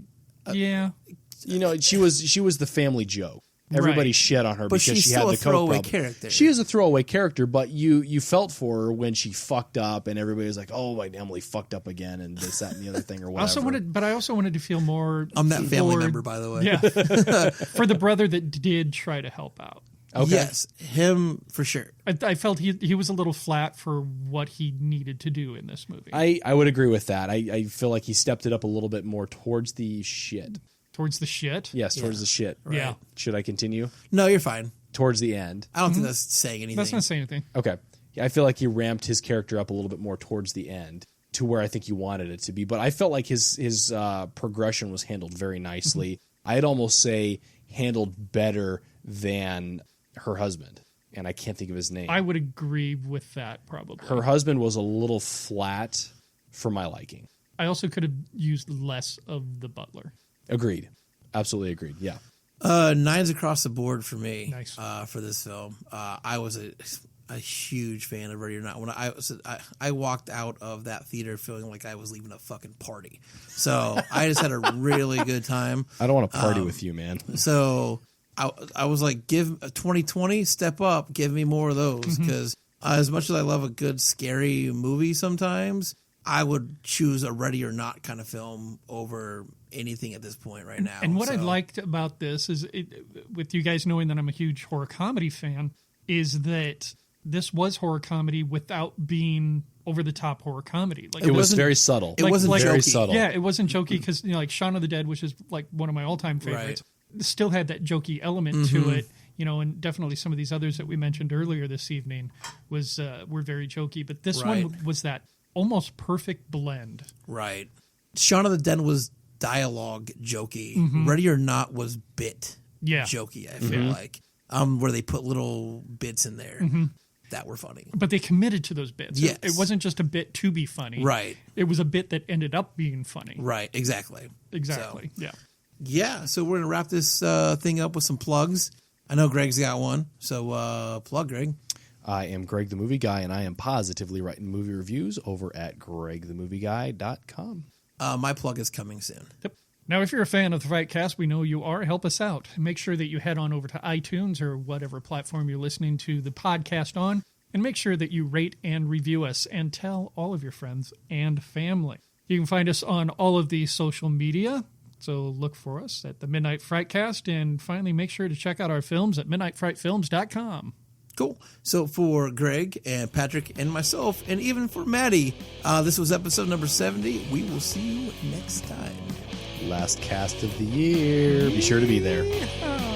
Yeah. You know, she was the family joke. Everybody Right. shed on her But because she's she had still the a coke throwaway problem. character. She is a throwaway character, but you felt for her when she fucked up, and everybody was like, "Oh, like Emily fucked up again," and this, that, and the other thing, or whatever. I also wanted to feel more. I'm that family for- member, by the way. Yeah. For the brother that did try to help out. Okay. Yes. Him for sure. I felt he was a little flat for what he needed to do in this movie. I would agree with that. I feel like he stepped it up a little bit more towards the shit. Towards the shit. Yes, towards the shit. Yeah. Should I continue? No, you're fine. Towards the end. I don't think that's saying anything. That's not saying anything. Okay. Yeah, I feel like he ramped his character up a little bit more towards the end to where I think you wanted it to be. But I felt like his progression was handled very nicely. I'd almost say handled better than her husband. And I can't think of his name. I would agree with that probably. Her husband was a little flat for my liking. I also could have used less of the butler. Agreed. Absolutely agreed. Yeah. 9s across the board for me. Nice. For this film. I was a huge fan of Ready or Not. When I walked out of that theater feeling like I was leaving a fucking party. So I just had a really good time. I don't want to party with you, man. So I was like, give 2020, step up, give me more of those. Because as much as I love a good scary movie sometimes, I would choose a Ready or Not kind of film over anything at this point right now. And what I So- liked about this is, with you guys knowing that I'm a huge horror comedy fan, is that this was horror comedy without being over the top horror comedy. Like It was wasn't- very subtle. it wasn't very jokey. subtle. Yeah, it wasn't jokey because like Shaun of the Dead, which is like one of my all-time favorites, still had that jokey element to it. And definitely some of these others that we mentioned earlier this evening were very jokey. But this one was that almost perfect blend. Right. Shaun of the Dead was dialogue jokey. Ready or Not was bit jokey, I feel like. Where they put little bits in there that were funny. But they committed to those bits. Yes. It wasn't just a bit to be funny. Right. It was a bit that ended up being funny. Right, exactly. Exactly. So, yeah. yeah, so we're going to wrap this thing up with some plugs. I know Greg's got one, so plug, Greg. I am Greg the Movie Guy, and I am positively writing movie reviews over at gregthemovieguy.com. My plug is coming soon. Yep. Now, if you're a fan of the Frightcast, we know you are. Help us out. Make sure that you head on over to iTunes or whatever platform you're listening to the podcast on, and make sure that you rate and review us and tell all of your friends and family. You can find us on all of the social media, so look for us at the Midnight Frightcast, and finally make sure to check out our films at midnightfrightfilms.com. Cool. So for Greg and Patrick and myself, and even for Maddie, this was episode number 70. We will see you next time. Last cast of the year. Be sure to be there. Oh.